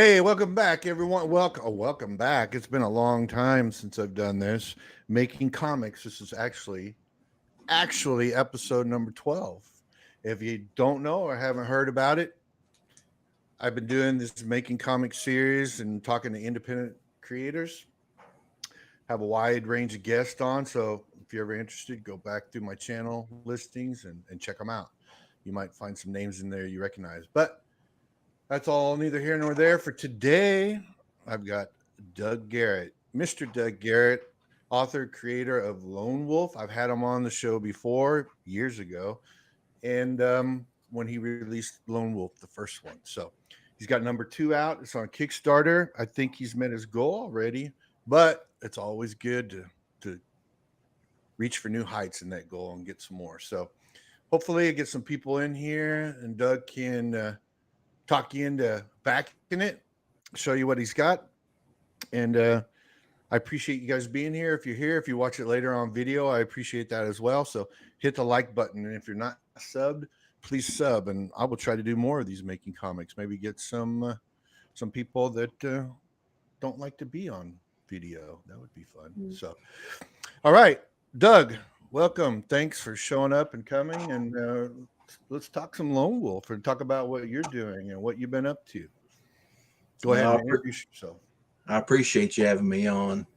Hey, welcome back, everyone. Welcome back. It's been a long time since I've done this. Making comics. This is actually episode number 12. If you don't know or haven't heard about it, I've been doing this making comics series and talking to independent creators. Have a wide range of guests on, so if you're ever interested, go back through my channel listings and check them out. You might find some names in there you recognize. But that's all neither here nor there for today. I've got Doug Garrett, Mr. Doug Garrett, author, creator of Lone Wolf. I've had him on the show before years ago, and when he released Lone Wolf, the first one. So he's got number 2 out. It's on Kickstarter. I think he's met his goal already, but it's always good to reach for new heights in that goal and get some more. So hopefully, I get some people in here, and Doug can talk you into backing it, show you what he's got. And I appreciate you guys being here. If you're here, if you watch it later on video, I appreciate that as well. So hit the like button. And if you're not subbed, please sub. And I will try to do more of these making comics. Maybe get some people that don't like to be on video. That would be fun. So, all right, Doug, welcome. Thanks for showing up and coming. And let's talk some Lone Wolf and talk about what you're doing and what you've been up to. Go ahead and introduce yourself. I appreciate you having me on.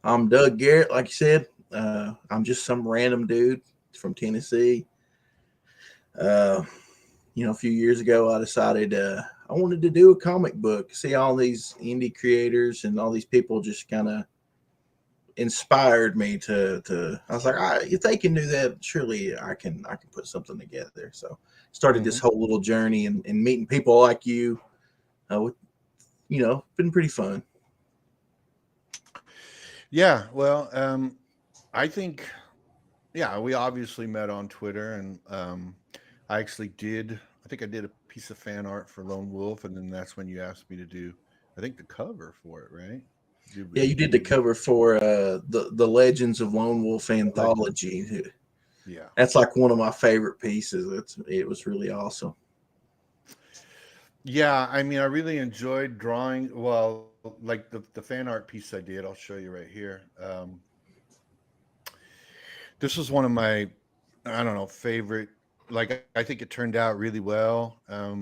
I'm Doug Garrett, like you said. I'm just some random dude from Tennessee. A few years ago, I decided I wanted to do a comic book. See all these indie creators and all these people just kind of inspired me to. I was like, if they can do that, surely I can put something together. So started this whole little journey and meeting people like you. Been pretty fun. Yeah, well, I think, we obviously met on Twitter, and I think I did a piece of fan art for Lone Wolf, and then that's when you asked me to do, I think, the cover for it, right? Yeah, you did the cover for the Legends of Lone Wolf anthology. Yeah, that's like one of my favorite pieces. It was really awesome. Yeah, I mean, I really enjoyed drawing. Well, like the fan art piece I did, I'll show you right here. This was one of my, I don't know, favorite. Like, I think it turned out really well. I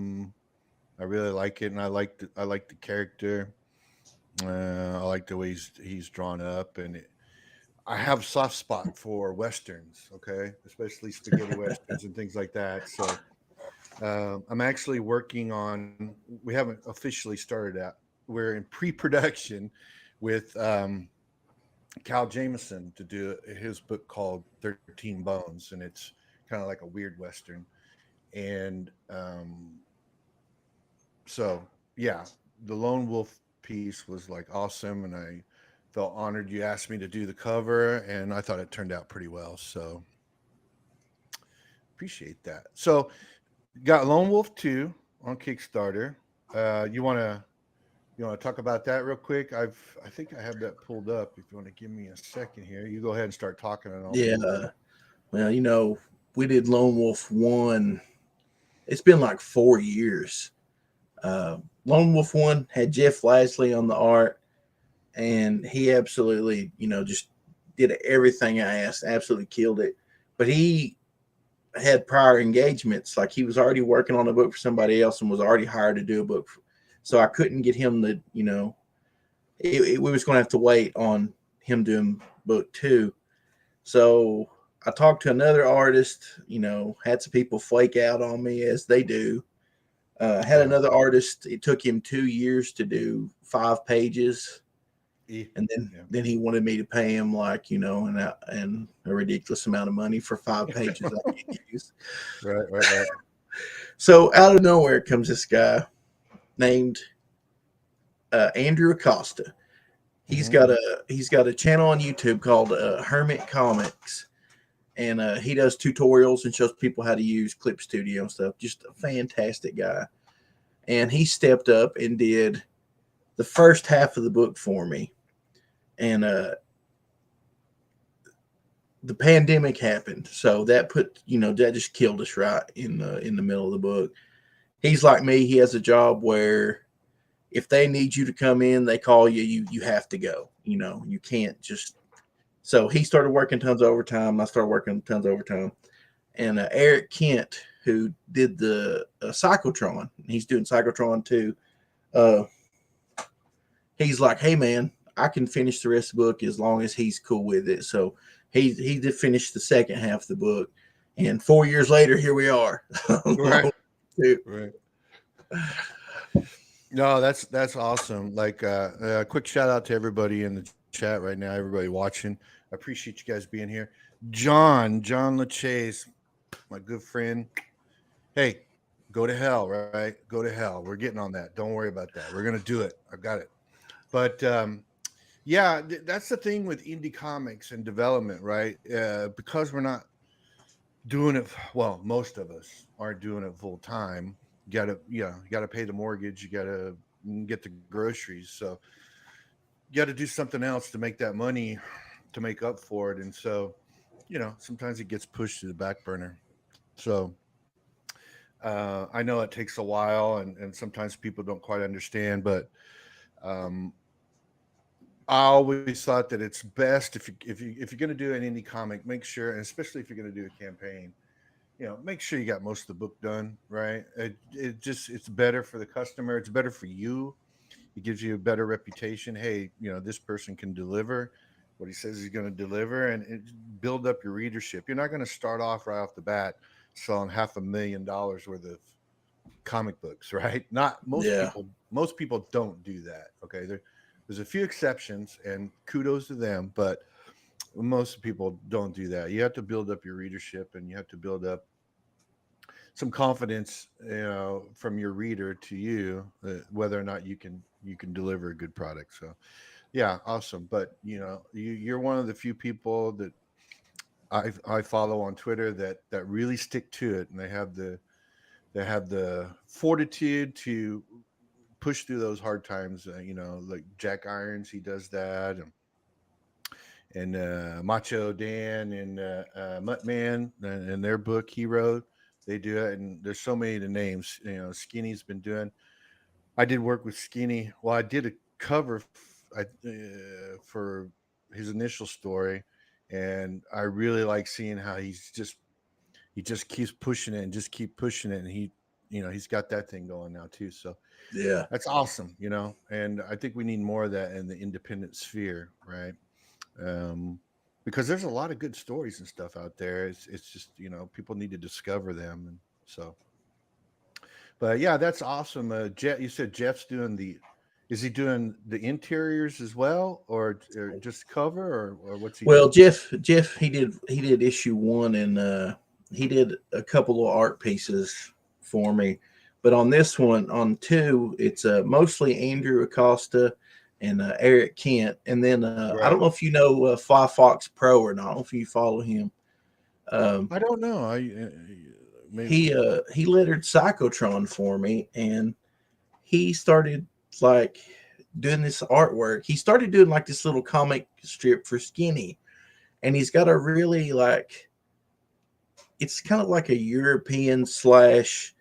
really like it, and I like the character. I like the way he's drawn up, and I have a soft spot for westerns. Okay, especially spaghetti westerns and things like that. So I'm actually working on. We haven't officially started out. We're in pre-production with Cal Jameson to do his book called 13 Bones, and it's kind of like a weird western. And so, yeah, the Lone Wolf piece was like awesome, and I felt honored you asked me to do the cover, and I thought it turned out pretty well. So appreciate that. So got Lone Wolf 2 on Kickstarter. You want to talk about that real quick? I think I have that pulled up. If you want to give me a second here, you go ahead and start talking. And well, we did Lone Wolf 1. It's been like 4 years. Lone Wolf 1 had Jeff Lasley on the art, and he absolutely, just did everything I asked. Absolutely killed it. But he had prior engagements. Like, he was already working on a book for somebody else and was already hired to do a book. So I couldn't get him we was going to have to wait on him doing book 2. So I talked to another artist, had some people flake out on me, as they do. Had another artist. It took him 2 years to do 5 pages. And then he wanted me to pay him and a ridiculous amount of money for 5 pages I could use. Right. So out of nowhere comes this guy named Andrew Acosta. He's got a channel on YouTube called Hermit Comics, and he does tutorials and shows people how to use Clip Studio and stuff. Just a fantastic guy. And he stepped up and did the first half of the book for me. And the pandemic happened, so that that just killed us right in the middle of the book. He's like me. He has a job where if they need you to come in, they call you, you have to go. You can't just. So he started working tons of overtime. I started working tons of overtime. And Eric Kent, who did the Cyclotron, he's doing Cyclotron too. Uh, he's like, hey man, I can finish the rest of the book as long as he's cool with it. So he did finish the second half of the book, and 4 years later, here we are. Right. Right. No, that's awesome. Like a quick shout out to everybody in the chat right now, everybody watching. I appreciate you guys being here. John LaChase, my good friend. Hey, go to hell, right? Go to hell. We're getting on that. Don't worry about that. We're gonna do it. I got it. But yeah, that's the thing with indie comics and development, right? Because we're not doing it. Well, most of us aren't doing it full time. You got to pay the mortgage. You got to get the groceries. So you got to do something else to make that money to make up for it. And so, sometimes it gets pushed to the back burner. So I know it takes a while, and sometimes people don't quite understand, but um, I always thought that it's best if you're going to do an indie comic, make sure, and especially if you're going to do a campaign, make sure you got most of the book done, right? It's better for the customer. It's better for you. It gives you a better reputation. Hey, this person can deliver what he says he's going to deliver, and build up your readership. You're not going to start off right off the bat selling $500,000 worth of comic books, right? Not most Yeah. people. Most people don't do that. Okay, there's a few exceptions, and kudos to them, but most people don't do that. You have to build up your readership, and you have to build up some confidence, from your reader to you, whether or not you can deliver a good product. So, yeah, awesome. But you're one of the few people that I follow on Twitter that really stick to it, and they have the fortitude to push through those hard times. Like Jack Irons, he does that, and Macho Dan and Muttman and their book he wrote. They do it, and there's so many of the names. Skinny's been doing. I did work with Skinny. Well, I did a cover for his initial story, and I really like seeing how he just keeps pushing it and just keep pushing it, and he's got that thing going now too. So Yeah. that's awesome, and I think we need more of that in the independent sphere, right? um, because there's a lot of good stories and stuff out there. It's just people need to discover them, and so. But yeah, that's awesome. Jeff, you said Jeff's doing the. Is he doing the interiors as well, or just cover, or what's he Well, doing? Jeff, he did issue one, and he did a couple of art pieces for me. But on this one, on two, it's mostly Andrew Acosta and Eric Kent, and then I don't Right. know if you know Fly Fox Pro or not. I don't know if you follow him. Um, I don't know. Maybe. he lettered Psychotron for me, and he started like doing this artwork. He started doing like this little comic strip for Skinny, and he's got a really like, it's kind of like a European slash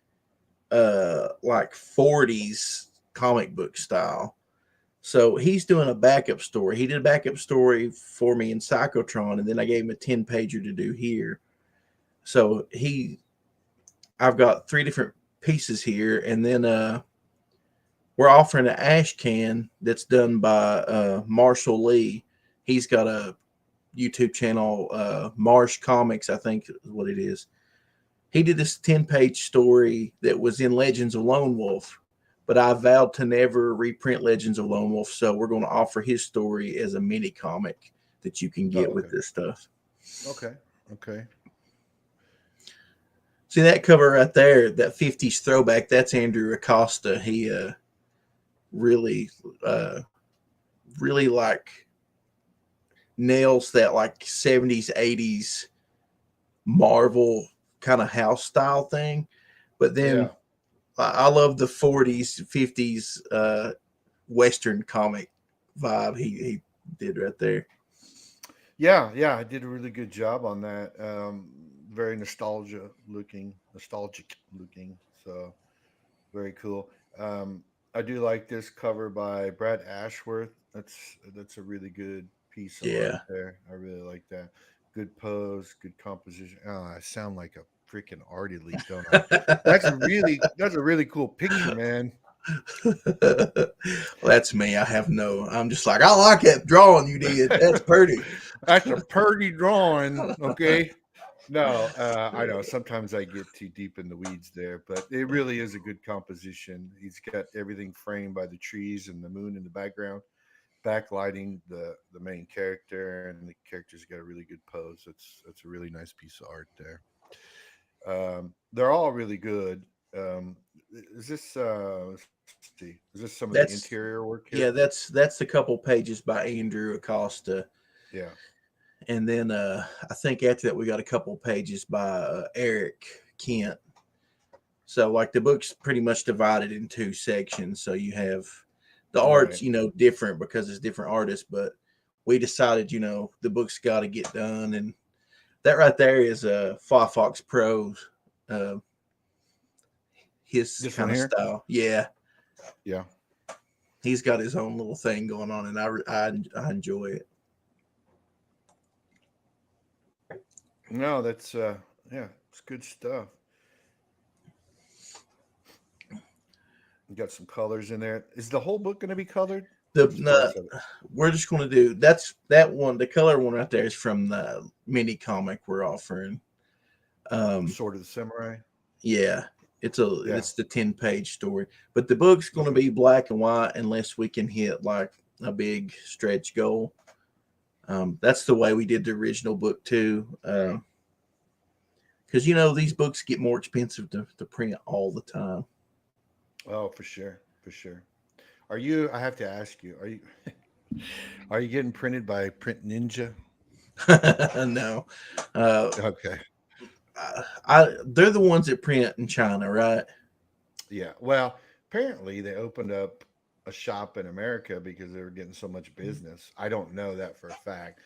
like 40s comic book style. So he's doing a backup story. He did a backup story for me in Psychotron, and then I gave him a 10 pager to do here. So I've got three different pieces here, and then we're offering an ash can that's done by Marshall Lee. He's got a YouTube channel, Marsh Comics, I think is what it is. He did this 10-page story that was in Legends of Lone Wolf, but I vowed to never reprint Legends of Lone Wolf, so we're going to offer his story as a mini comic that you can Oh, get with okay. this stuff. Okay. Okay. See that cover right there, that 50s throwback, that's Andrew Acosta. He really, uh, really like nails that like 70s, 80s Marvel kind of house style thing. But then Yeah. I love the 40s, 50s Western comic vibe he did right there. Yeah. Yeah. I did a really good job on that. Very nostalgic looking. So very cool. I do like this cover by Brad Ashworth. That's a really good piece of art Yeah. there. I really like that. Good pose, good composition. Oh, I sound like a freaking art elite, don't I? That's a really cool picture, man. Well, that's me. I'm just like, I like that drawing you did. That's pretty. That's a pretty drawing, okay? No, I know sometimes I get too deep in the weeds there, but it really is a good composition. He's got everything framed by the trees and the moon in the background, backlighting the main character, and the character's got a really good pose. It's a really nice piece of art there. They're all really good. Um, is this let's see? Is this some of the That's interior work here? yeah, that's a couple pages by Andrew Acosta. Yeah. And then I think after that we got a couple pages by Eric Kent. So like the book's pretty much divided in two sections. So you have the art's, Right. different because it's different artists, but we decided, the book's got to get done. And that right there is a Firefox Pro, uh, his This one kind of here. style. Yeah, Yeah. he's got his own little thing going on, and I enjoy it. No, that's yeah, it's good stuff. You got some colors in there. Is the whole book going to be colored? Or The just parts of it? we're just going to do that one. The color one right there is from the mini comic we're offering. Sword of the Samurai. Yeah, Yeah. it's the 10-page story, but the book's going to Okay. be black and white unless we can hit like a big stretch goal. That's the way we did the original book too. Because these books get more expensive to print all the time. Oh, for sure, for sure. Are you? I have to ask you. Are you? Are you getting printed by Print Ninja? No, uh, Okay. they're the ones that print in China, right? Yeah. Well, apparently they opened up a shop in America because they were getting so much business. I don't know that for a fact.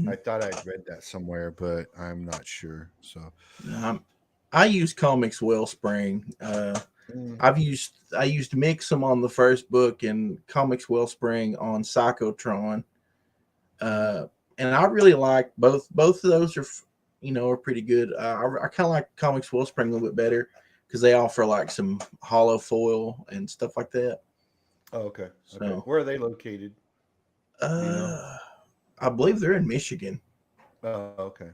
I thought I'd read that somewhere, but I'm not sure. So, Um, I use Comics Wellspring. mm, I used Mixum on the first book and Comics Wellspring on Psychotron. mhm. Uh, and I really like both. Both of those are pretty good. I kind of like Comics Wellspring a little bit better because they offer like some hollow foil and stuff like that. Oh, okay. Okay. So, Where are they located? Do you know? uh, I believe they're in Michigan. Oh, okay.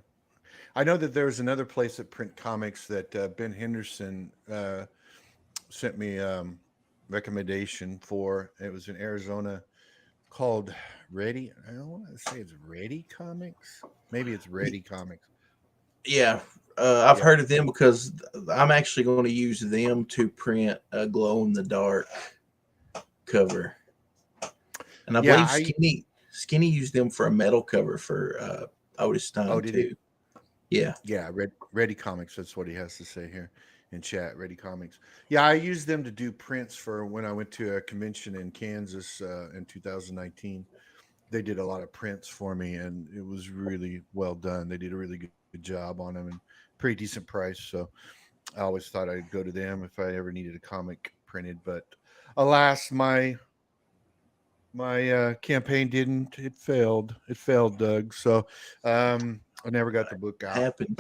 I know that there was another place that print comics that Ben Henderson sent me recommendation for. It was in Arizona called Ready. I don't want to say it's Ready Comics. Maybe it's Ready Comics. Yeah, I've Yeah. heard of them because I'm actually going to use them to print a glow in the dark cover, and I Yeah. believe Skinny used them for a metal cover for Otis Oh, Time did he? too. Yeah, Yeah. Ready Comics. That's what he has to say here in chat. Ready Comics. Yeah. I used them to do prints for when I went to a convention in Kansas in 2019. They did a lot of prints for me, and it was really well done. They did a really good job on them and pretty decent price. So I always thought I'd go to them if I ever needed a comic printed, but alas, my campaign didn't. It failed. It failed, Doug. So I never got the book out. happens.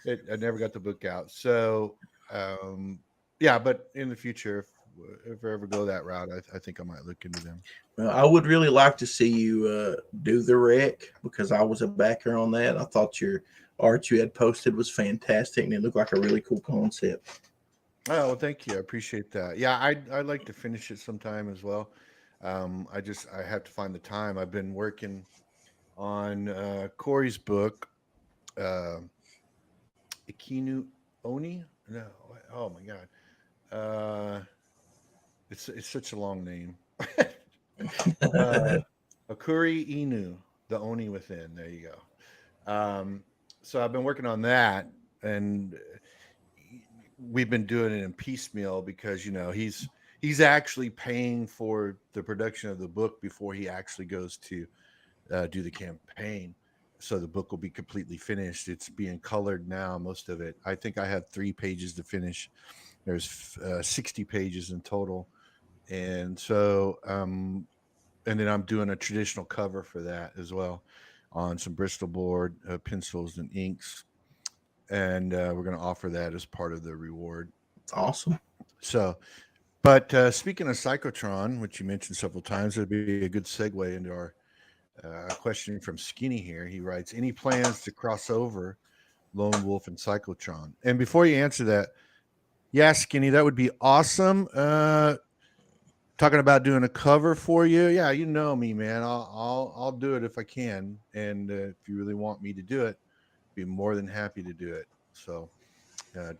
I never got the book out. So um, yeah, but in the future, if I ever go that route, I think I might look into them. I would really like to see you do the wreck because I was a backer on that. I thought your art you had posted was fantastic and it looked like a really cool concept. Oh, well, thank you. I appreciate that. Yeah, I'd like to finish it sometime as well. I have to find the time. I've been working on Corey's book, uh, Ikinu Oni. No, oh my God, uh, it's such a long name. uh, Akuri Inu, the Oni within. There you go. So I've been working on that, and we've been doing it in piecemeal because he's actually paying for the production of the book before he actually goes to do the campaign. So the book will be completely finished. It's being colored now, most of it. I think I have 3 pages to finish. There's 60 pages in total. And so, and then I'm doing a traditional cover for that as well on some Bristol board, pencils, and inks. And we're going to offer that as part of the reward. Awesome. So, but speaking of Cyclotron, which you mentioned several times, it'd be a good segue into our question from Skinny here. He writes, any plans to cross over Lone Wolf and Cyclotron? And before you answer that, yeah, Skinny, that would be awesome. Talking about doing a cover for you. Yeah, you know me, man. I'll do it if I can. And if you really want me to do it, be more than happy to do it. So, uh,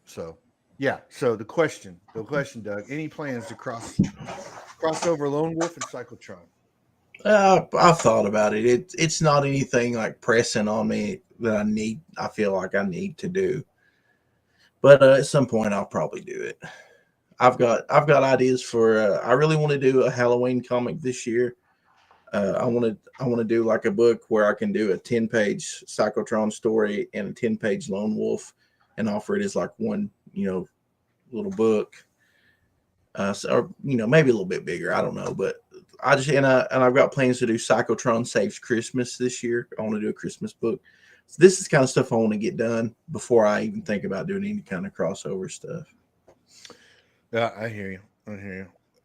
so yeah. So the question, Doug, any plans to cross over Lone Wolf and Cyclotron? I've thought about it. It's not anything like pressing on me that I feel like I need to do. But at some point, I'll probably do it. I've got ideas for. I really want to do a Halloween comic this year. I want to do like a book where I can do a 10-page Cyclotron story and a 10-page Lone Wolf, and offer it as like one little book. Or maybe a little bit bigger. I don't know, but I've got plans to do Cyclotron Saves Christmas this year. I want to do a Christmas book. So this is kind of stuff I want to get done before I even think about doing any kind of crossover stuff. Yeah, I hear you.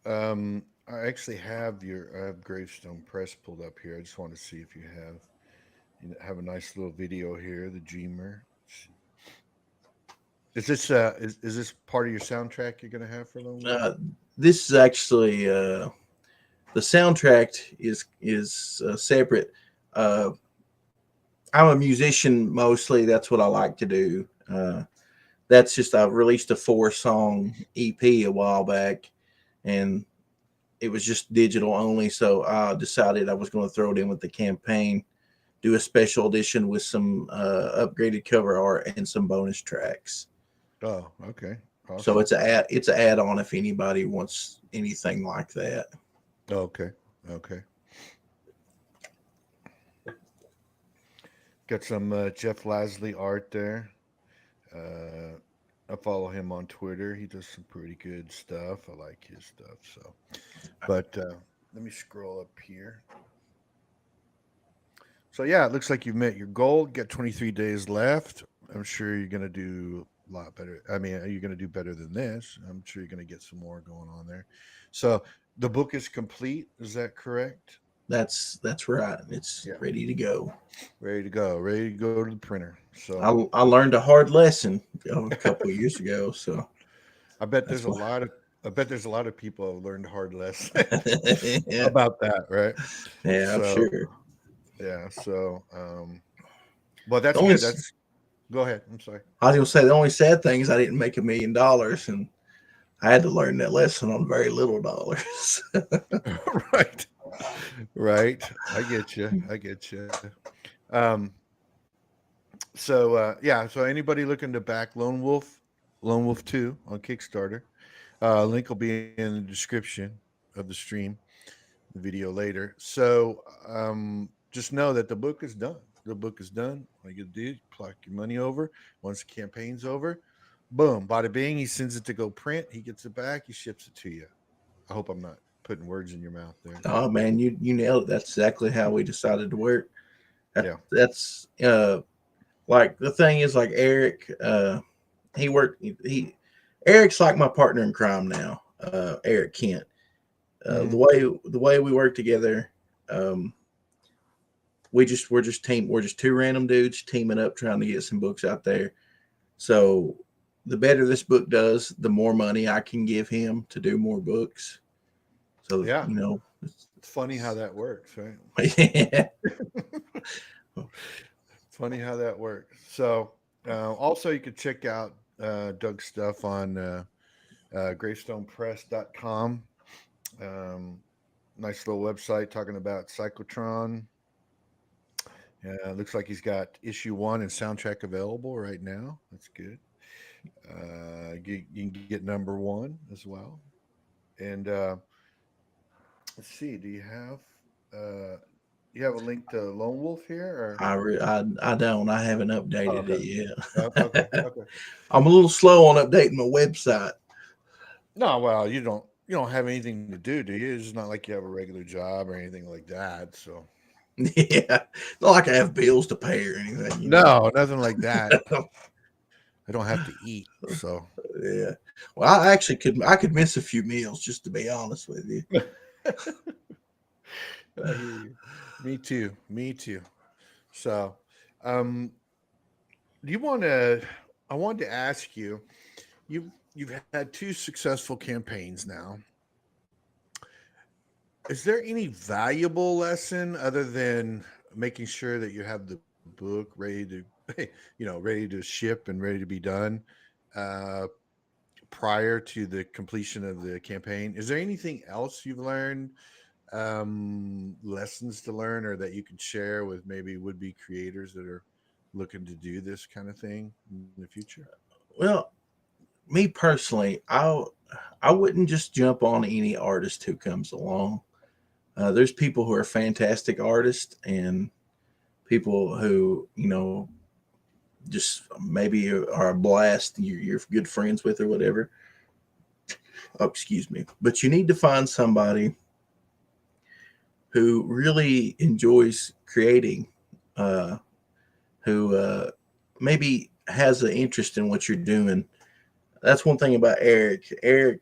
I actually have I have Gravestone Press pulled up here. I just want to see if you have a nice little video here. The Dreamer. Is this part of your soundtrack you're gonna have for Lone Wolf? This is actually the soundtrack is separate. I'm a musician mostly. That's what I like to do. That's just I released a 4-song EP a while back, and it was just digital only. So I decided I was going to throw it in with the campaign, do a special edition with some upgraded cover art and some bonus tracks. Oh, okay. Awesome. So it's an add-on if anybody wants anything like that. Okay. Got some Jeff Lasley art there. I follow him on Twitter. He does some pretty good stuff. I like his stuff. So, but let me scroll up here. So yeah, it looks like you've met your goal. Got 23 days left. I'm sure you're gonna do a lot better. I mean, are you gonna do better than this? I'm sure you're gonna get some more going on there. So the book is complete. Is that correct? That's right. It's ready to go. Ready to go. Ready to go to the printer. So I learned a hard lesson a couple of years ago. So I bet there's a lot of people who learned hard lessons yeah. about that, right? Yeah, I'm sure. Yeah. So, well, that's good. Go ahead. I'm sorry. I was gonna say the only sad thing is I didn't make $1 million, and I had to learn that lesson on very little dollars. Right. I get you. So anybody looking to back Lone Wolf 2 on Kickstarter, link will be in the description of the stream, the video later. So just know that the book is done. All you do, plug your money over. Once the campaign's over, boom, bada bing, he sends it to go print. He gets it back. He ships it to you. I hope I'm not putting words in your mouth there. Oh man, you nailed it. That's exactly how we decided to work. That's like the thing is like Eric. Eric's like my partner in crime now. Eric Kent. The way we work together, we're just two random dudes teaming up trying to get some books out there. So the better this book does, the more money I can give him to do more books. So yeah, it's funny how that works, right? Yeah. Funny how that works. So also you could check out Doug's stuff on gravestonepress.com. Nice little website talking about Cyclotron. Looks like he's got issue 1 and soundtrack available right now. That's good. You can get number 1 as well. And let's see. Do you have a link to Lone Wolf here? Or? I don't. I haven't updated it yet. Okay. I'm a little slow on updating my website. No, well, you don't. you don't have anything to do you? It's not like you have a regular job or anything like that. So Yeah, not like I have bills to pay or anything, you know. no, nothing like that. I don't have to eat. So Yeah. Well, I could miss a few meals just to be honest with you. I hear you. Me too. Me too. So, um, do you want to? I wanted to ask you. You've had two successful campaigns now. Is there any valuable lesson other than making sure that you have the book ready to, ready to ship and ready to be done uh, prior to the completion of the campaign? Is there anything else you've learned, lessons to learn, or that you could share with maybe would-be creators that are looking to do this kind of thing in the future? Well, me personally, I wouldn't just jump on any artist who comes along. There's people who are fantastic artists and people who just maybe are a blast. You're good friends with or whatever. Oh, excuse me, but you need to find somebody who really enjoys creating, uh, who maybe has an interest in what you're doing. That's one thing about Eric. Eric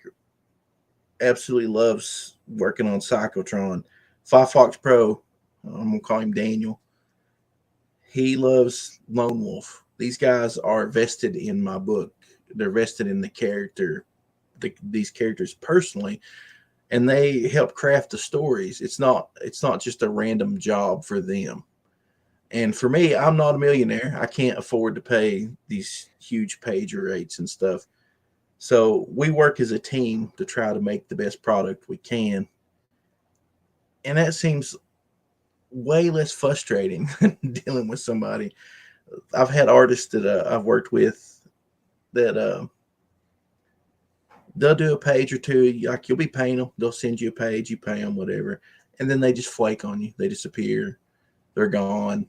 absolutely loves working on Cyclotron. Five Fox Pro, I'm gonna call him Daniel. He loves Lone Wolf. These guys are vested in my book. They're vested in the character, these characters personally, and they help craft the stories. It's not just a random job for them. And for me, I'm not a millionaire. I can't afford to pay these huge page rates and stuff. So we work as a team to try to make the best product we can. And that seems way less frustrating than dealing with somebody. I've had artists that I've worked with that they'll do a page or two. Like you'll be paying them, they'll send you a page, you pay them, whatever, and then they just flake on you. They disappear. They're gone.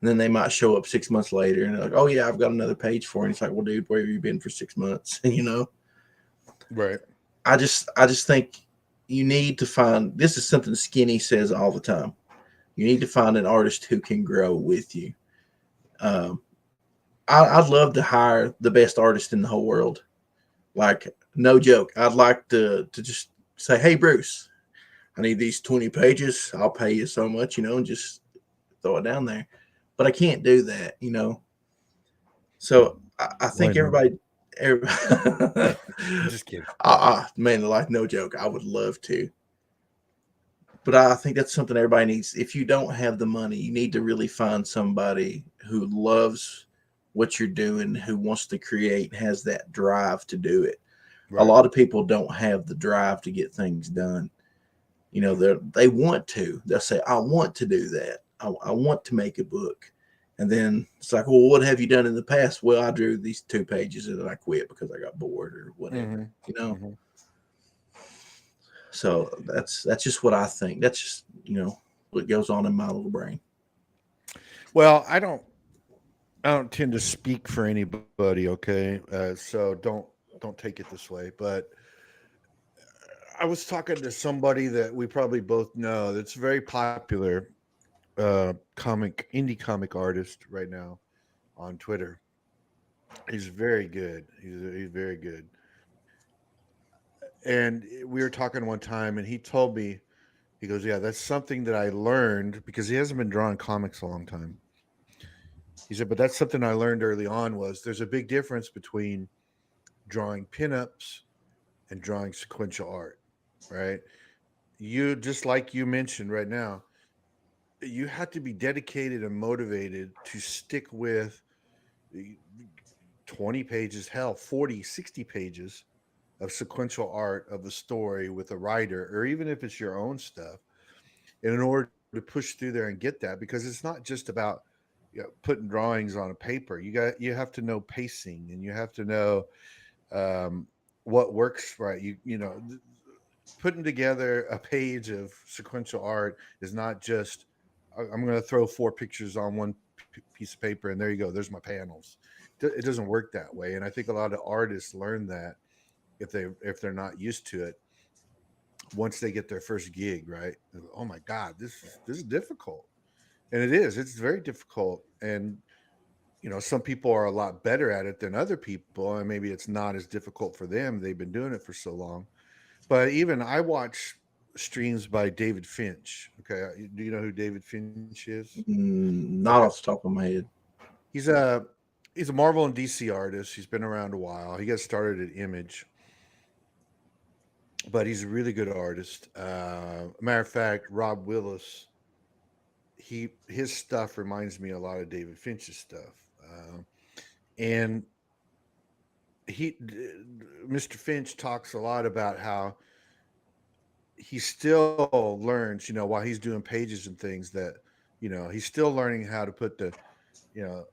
And then they might show up 6 months later and they're like, "Oh yeah, I've got another page for you." And it's like, "Well, dude, where have you been for 6 months?" Right. I just think you need to find. This is something Skinny says all the time. You need to find an artist who can grow with you. Um, I'd love to hire the best artist in the whole world. Like, no joke. I'd like to just say, "Hey, Bruce, I need these 20 pages. I'll pay you so much," and just throw it down there. But I can't do that. So I Why think not? everybody I'm just kidding. man, like no joke, I would love to. But I think that's something everybody needs. If you don't have the money, you need to really find somebody who loves what you're doing, who wants to create, has that drive to do it. A Right. lot of people don't have the drive to get things done. They want to. They'll say, "I want to do that. I want to make a book." And then it's like, "Well, what have you done in the past?" "Well, I drew these 2 pages and then I quit because I got bored or whatever." Hmm. You know. Hmm. So that's just what I think. That's just what goes on in my little brain. Well, I don't tend to speak for anybody. Okay, so don't take it this way. But I was talking to somebody that we probably both know that's very popular, indie comic artist right now on Twitter. He's very good. He's very good. And we were talking one time, and he told me, he goes, "Yeah, that's something that I learned because he hasn't been drawing comics a long time." He said, "But that's something I learned early on was there's a big difference between drawing pinups and drawing sequential art, right? You just like you mentioned right now, you have to be dedicated and motivated to stick with 20 pages, hell, 40, 60 pages of sequential art of a story with a writer, or even if it's your own stuff, and in order to push through there and get that, because it's not just about putting drawings on a paper. You have to know pacing, and you have to know um, what works right. Putting together a page of sequential art is not just I'm going to throw four pictures on one piece of paper and there you go. There's my panels. It doesn't work that way, and I think a lot of artists learn that if they're not used to it. once they get their first gig, right? Oh my God, this is difficult. And it is. It's very difficult. And some people are a lot better at it than other people, and maybe it's not as difficult for them. They've been doing it for so long. But even I watch streams by David Finch. Okay, do you know who David Finch is? Not Okay, off the top of my head. he's a he's a Marvel and DC artist. He's been around a while. He got started at Image, but he's a really good artist. Matter of fact, Rob Willis, his stuff reminds me a lot of David Finch's stuff, and he Mr. Finch talks a lot about how he still learns, while he's doing pages and things, that he's still learning how to put you know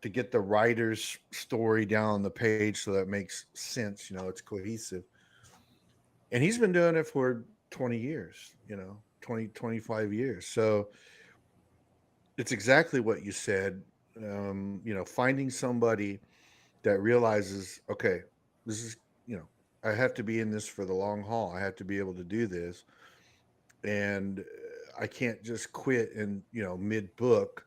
to get the writer's story down on the page so that it makes sense, it's cohesive. And he's been doing it for 20 years, 20, 25 years. So it's exactly what you said. Finding somebody that realizes, okay, this is, I have to be in this for the long haul. I have to be able to do this. And I can't just quit in, mid book,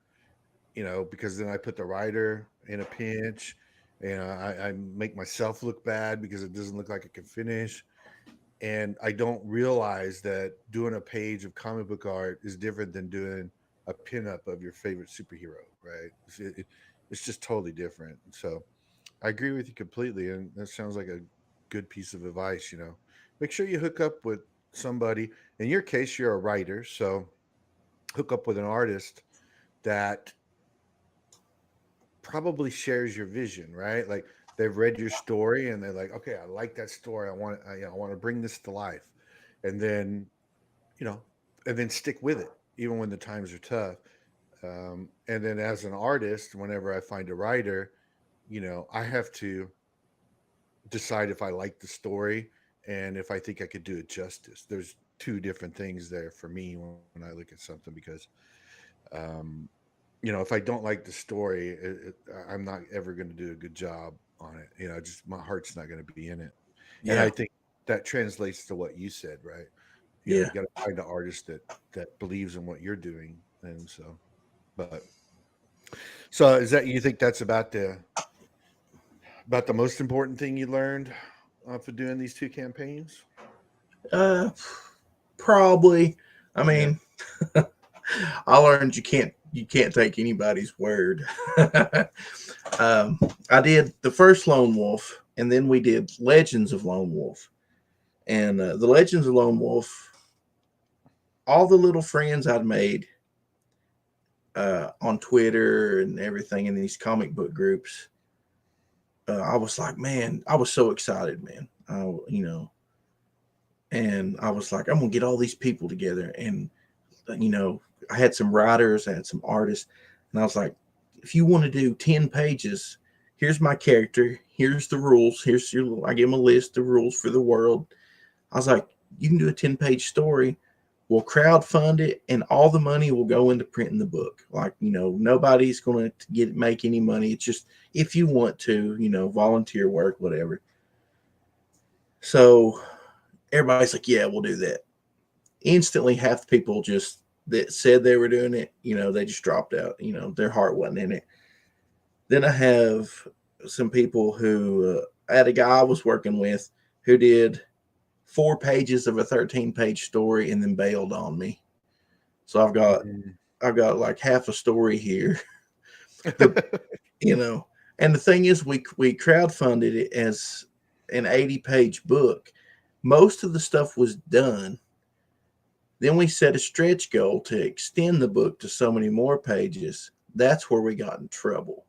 because then I put the writer in a pinch. I make myself look bad because it doesn't look like it can finish. And I don't realize that doing a page of comic book art is different than doing a pinup of your favorite superhero, right? It's just totally different. So I agree with you completely, and that sounds like a good piece of advice. Make sure you hook up with somebody. In your case, you're a writer, so hook up with an artist that probably shares your vision, right? Like they've read your story and they're like, okay, I like that story. I want to bring this to life, and then you know, and then stick with it even when the times are tough. And then as an artist, whenever I find a writer, I have to decide if I like the story and if I think I could do it justice. There's two different things there for me when I look at something because, um, if I don't like the story, I'm not ever going to do a good job on it. Just my heart's not going to be in it. And I Yeah, think that translates to what you said, right? You yeah. got to find an artist that believes in what you're doing, and so is that you think that's about the most important thing you learned for doing these two campaigns? Uh, Probably. I Yeah. mean, I learned you can't take anybody's word. um, I did the first Lone Wolf, and then we did Legends of Lone Wolf. And the Legends of Lone Wolf, all the little friends I'd made on Twitter and everything in these comic book groups, I was like, man, I was so excited, man. And I was like, I'm gonna get all these people together, and you know, I had some writers, I had some artists, and I was like, if you want to do 10 pages, here's my character, here's the rules, I give them a list of rules for the world. I was like, you can do a 10-page story. We'll crowdfund it, and all the money will go into printing the book. Like, nobody's going to make any money. It's just if you want to, volunteer work, whatever. So everybody's like, yeah, we'll do that. Instantly, half the people just that said they were doing it, they just dropped out. Their heart wasn't in it. Then I have some people who I had a guy I was working with who did 4 pages of a 13-page story and then bailed on me. So Mm. I've got like half a story here. The and the thing is, we crowdfunded it as an 80-page book. Most of the stuff was done. Then we set a stretch goal to extend the book to so many more pages. That's where we got in trouble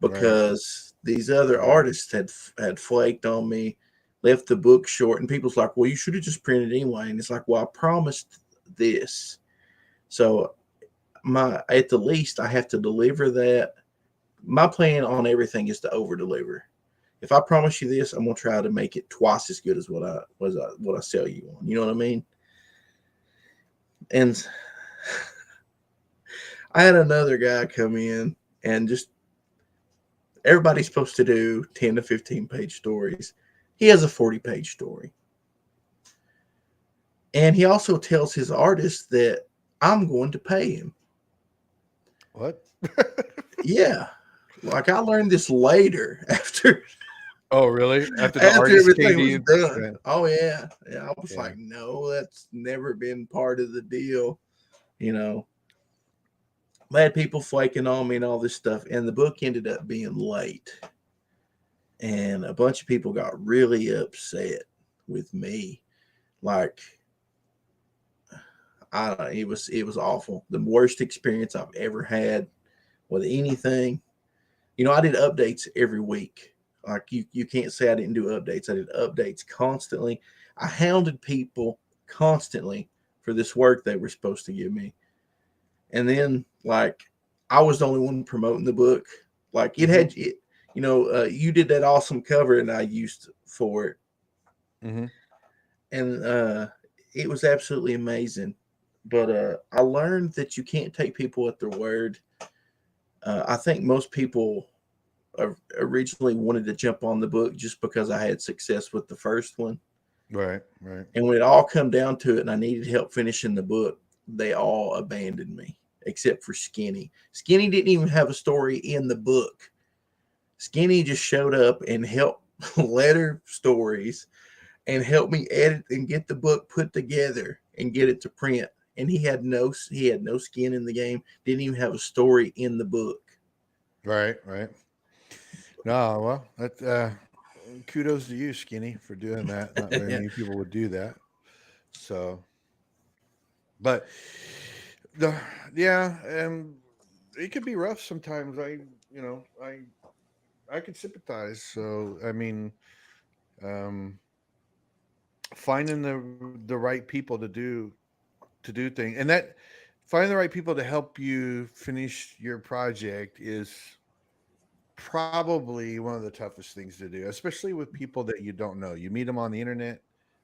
Right. because these other Right. artists had flaked on me, left the book short, and people's like, well, you should have just printed anyway. And it's like, well, I promised this. So at the least I have to deliver that. My plan on everything is to over deliver. If I promise you this, I'm gonna try to make it twice as good as what I sell you on. You know what I mean? And I had another guy come in, and just everybody's supposed to do 10 to 15 page stories. He has a 40-page story. And he also tells his artist that I'm going to pay him. What? Yeah. Like I learned this later after Oh, really? After the after artist came everything to was you? done. Yeah. Oh yeah. Yeah. I was Yeah. like, no, that's never been part of the deal. You know, I had people flaking on me and all this stuff. And the book ended up being late. And a bunch of people got really upset with me. Like, it was awful. The worst experience I've ever had with anything. You know, I did updates every week. Like you can't say I didn't do updates. I did updates constantly. I hounded people constantly for this work they were supposed to give me. And then like I was the only one promoting the book. Like it Mm-hmm. had it, you did that awesome cover and I used for it. Mm-hmm. And it was absolutely amazing. But I learned that you can't take people at their word. I think most people originally wanted to jump on the book just because I had success with the first one. Right. Right. And when it all come down to it and I needed help finishing the book, they all abandoned me except for Skinny. Skinny didn't even have a story in the book. Skinny just showed up and helped letter stories and helped me edit and get the book put together and get it to print. And he had no skin in the game. Didn't even have a story in the book. Right. Right. No, well, that kudos to you, Skinny, for doing that. Not very Yeah. many people would do that. So, but the yeah, it could be rough sometimes. You know, I could sympathize. So, I mean, um, finding the right people to do things, and that finding the right people to help you finish your project is probably one of the toughest things to do, especially with people that you don't know. You meet them on the internet,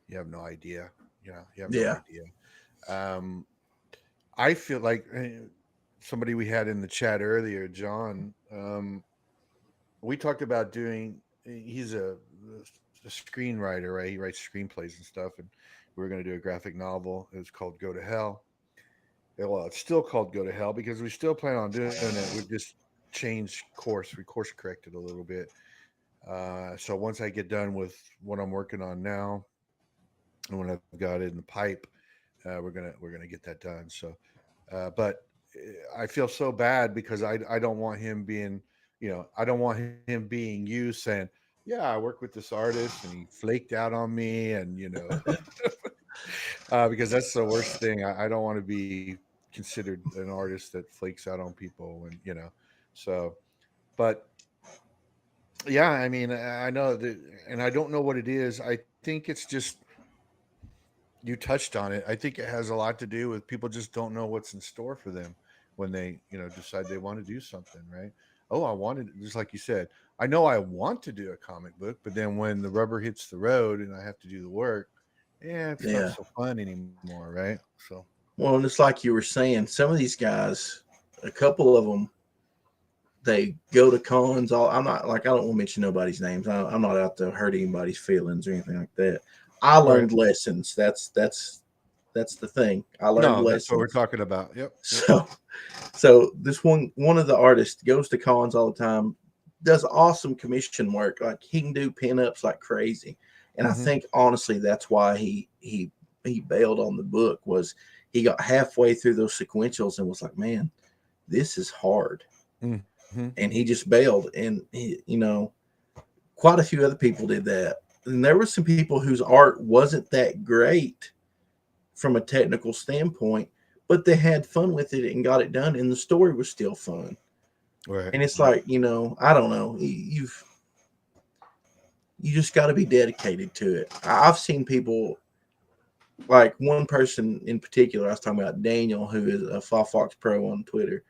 you have no idea. You know, you have no Yeah. idea. Um, I feel like somebody we had in the chat earlier, John. We talked about doing. He's a screenwriter, right? He writes screenplays and stuff, and we were going to do a graphic novel. It was called Go to Hell. Well, it's still called Go to Hell because we still plan on doing it. We just changed course. We course corrected a little bit. So once I get done with what I'm working on now, and when I've got it in the pipe, we're gonna get that done. So, but I feel so bad because I don't want him being, I don't want him being you saying, yeah, I work with this artist and he flaked out on me, and because that's the worst thing. I don't want to be considered an artist that flakes out on people, and so, but yeah, I mean, I know that, and I don't know what it is. I think it's just you touched on it. I think it has a lot to do with people just don't know what's in store for them when they, decide they want to do something, right? Oh, I wanted, just like you said, I know I want to do a comic book, but then when the rubber hits the road and I have to do the work, yeah, it's not Yeah. so fun anymore, right? So, Well, and it's like you were saying, some of these guys, a couple of them, they go to cons. I'm not like I don't want to mention nobody's names. I'm not out to hurt anybody's feelings or anything like that. I right. learned lessons. That's the thing. I learned No, that's what we're lessons. talking about. Yep. Yep. So this one of the artists goes to cons all the time, does awesome commission work. Like he can do pinups like crazy. And I Mm-hmm. think honestly that's why he bailed on the book was he got halfway through those sequentials and was like, man, this is hard. Mm-hmm. And he just bailed. And quite a few other people did that. And there were some people whose art wasn't that great from a technical standpoint, but they had fun with it and got it done, and the story was still fun. Right. And it's Right. like, I don't know, you just got to be dedicated to it. I've seen people like one person in particular. I was talking about Daniel, who is a Fox Pro on Twitter.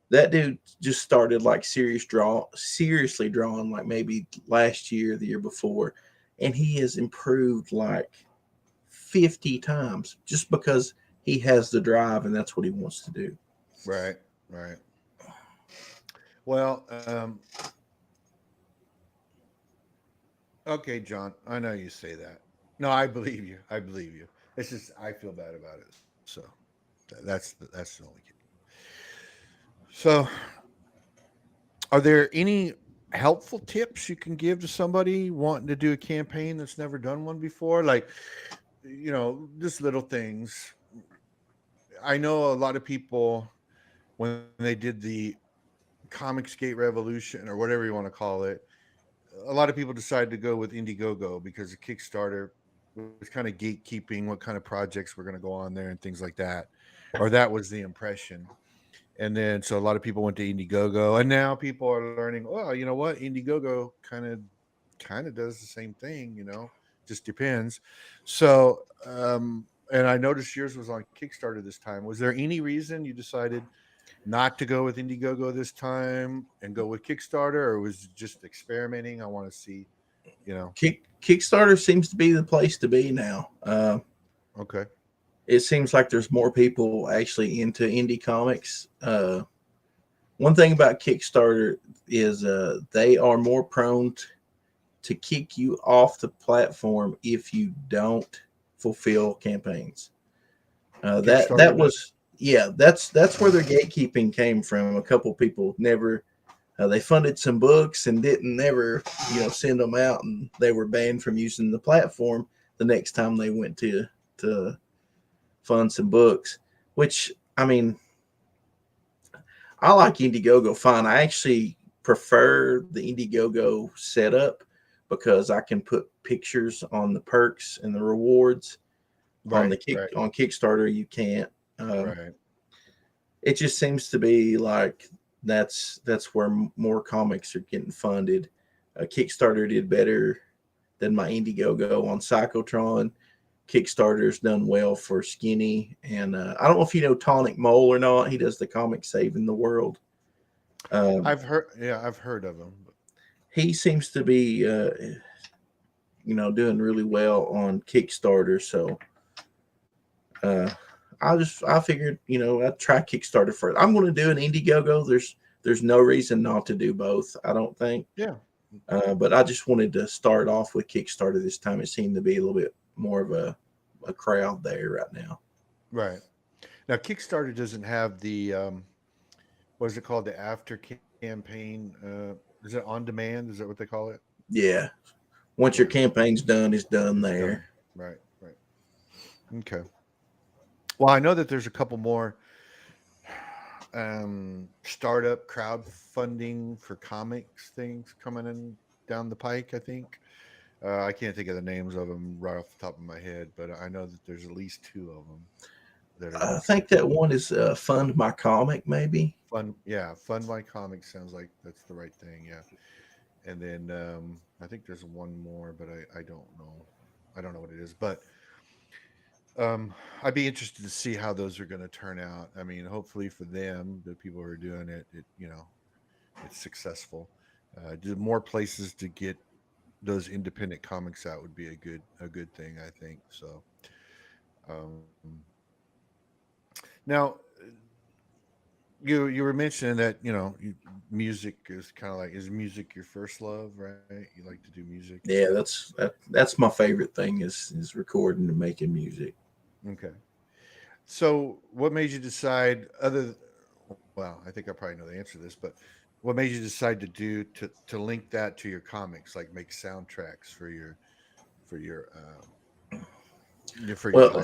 That dude just started like seriously drawing like maybe last year, the year before, and he has improved like 50 times just because he has the drive and that's what he wants to do. Right. Right. Well, okay, John, I know you say that. No, I believe you. I believe you. It's just I feel bad about it. So that's the only kid. So, are there any helpful tips you can give to somebody wanting to do a campaign that's never done one before? Like, just little things. I know a lot of people when they did the Comicsgate Revolution or whatever you want to call it, a lot of people decided to go with Indiegogo because the Kickstarter was kind of gatekeeping what kind of projects were going to go on there and things like that, or that was the impression. And then so a lot of people went to Indiegogo, and now people are learning. Oh, you know what? Indiegogo kind of does the same thing. Just depends. So, and I noticed yours was on Kickstarter this time. Was there any reason you decided not to go with Indiegogo this time and go with Kickstarter, or was it just experimenting? I want to see, you know. Kickstarter seems to be the place to be now. Okay. It seems like there's more people actually into indie comics. One thing about Kickstarter is they are more prone to kick you off the platform if you don't fulfill campaigns. That Kickstarter does. was yeah. That's where their gatekeeping came from. A couple people never. They funded some books and didn't never send them out, and they were banned from using the platform the next time they went to fund some books. Which I mean, I like Indiegogo fine. I actually prefer the Indiegogo setup because I can put pictures on the perks and the rewards. Right. Right. On Kickstarter you can't. Right. It just seems to be like that's where more comics are getting funded. Kickstarter did better than my Indiegogo on Psychotron. Kickstarter's done well for Skinny, and I don't know if you know Tonic Mole or not. He does the comic Saving the World. Um, I've heard. Yeah, I've heard of them. he seems to be, doing really well on Kickstarter. So uh, I figured, I'd try Kickstarter first. I'm going to do an Indiegogo. There's no reason not to do both. I don't think. Yeah. But I just wanted to start off with Kickstarter this time. It seemed to be a little bit more of a crowd there right now. Right. Now Kickstarter doesn't have the what is it called? The after campaign. Is it on demand? Is that what they call it? Yeah. Once your Yeah. campaign's done, it's done It's there. done. Right. Right. Okay. Well, I know that there's a couple more startup crowdfunding for comics things coming in down the pike. I think I can't think of the names of them right off the top of my head, but I know that there's at least two of them that are going I to try think to that one is Fund My Comic, maybe. fund. Yeah, fund my comics sounds like that's the right thing. Yeah, and then I think there's one more, but I don't know. I don't know what it is, but um, I'd be interested to see how those are going to turn out. I mean, hopefully for them, the people who are doing it, it's successful. More places to get those independent comics out would be a good thing, I think. So um, now you were mentioning that music is kind of like, is music your first love, right? You like to do music and Yeah, stuff. that's my favorite thing is recording and making music. Okay. So what made you decide well, I think I probably know the answer to this, but what made you decide to link that to your comics, like make soundtracks for your Well,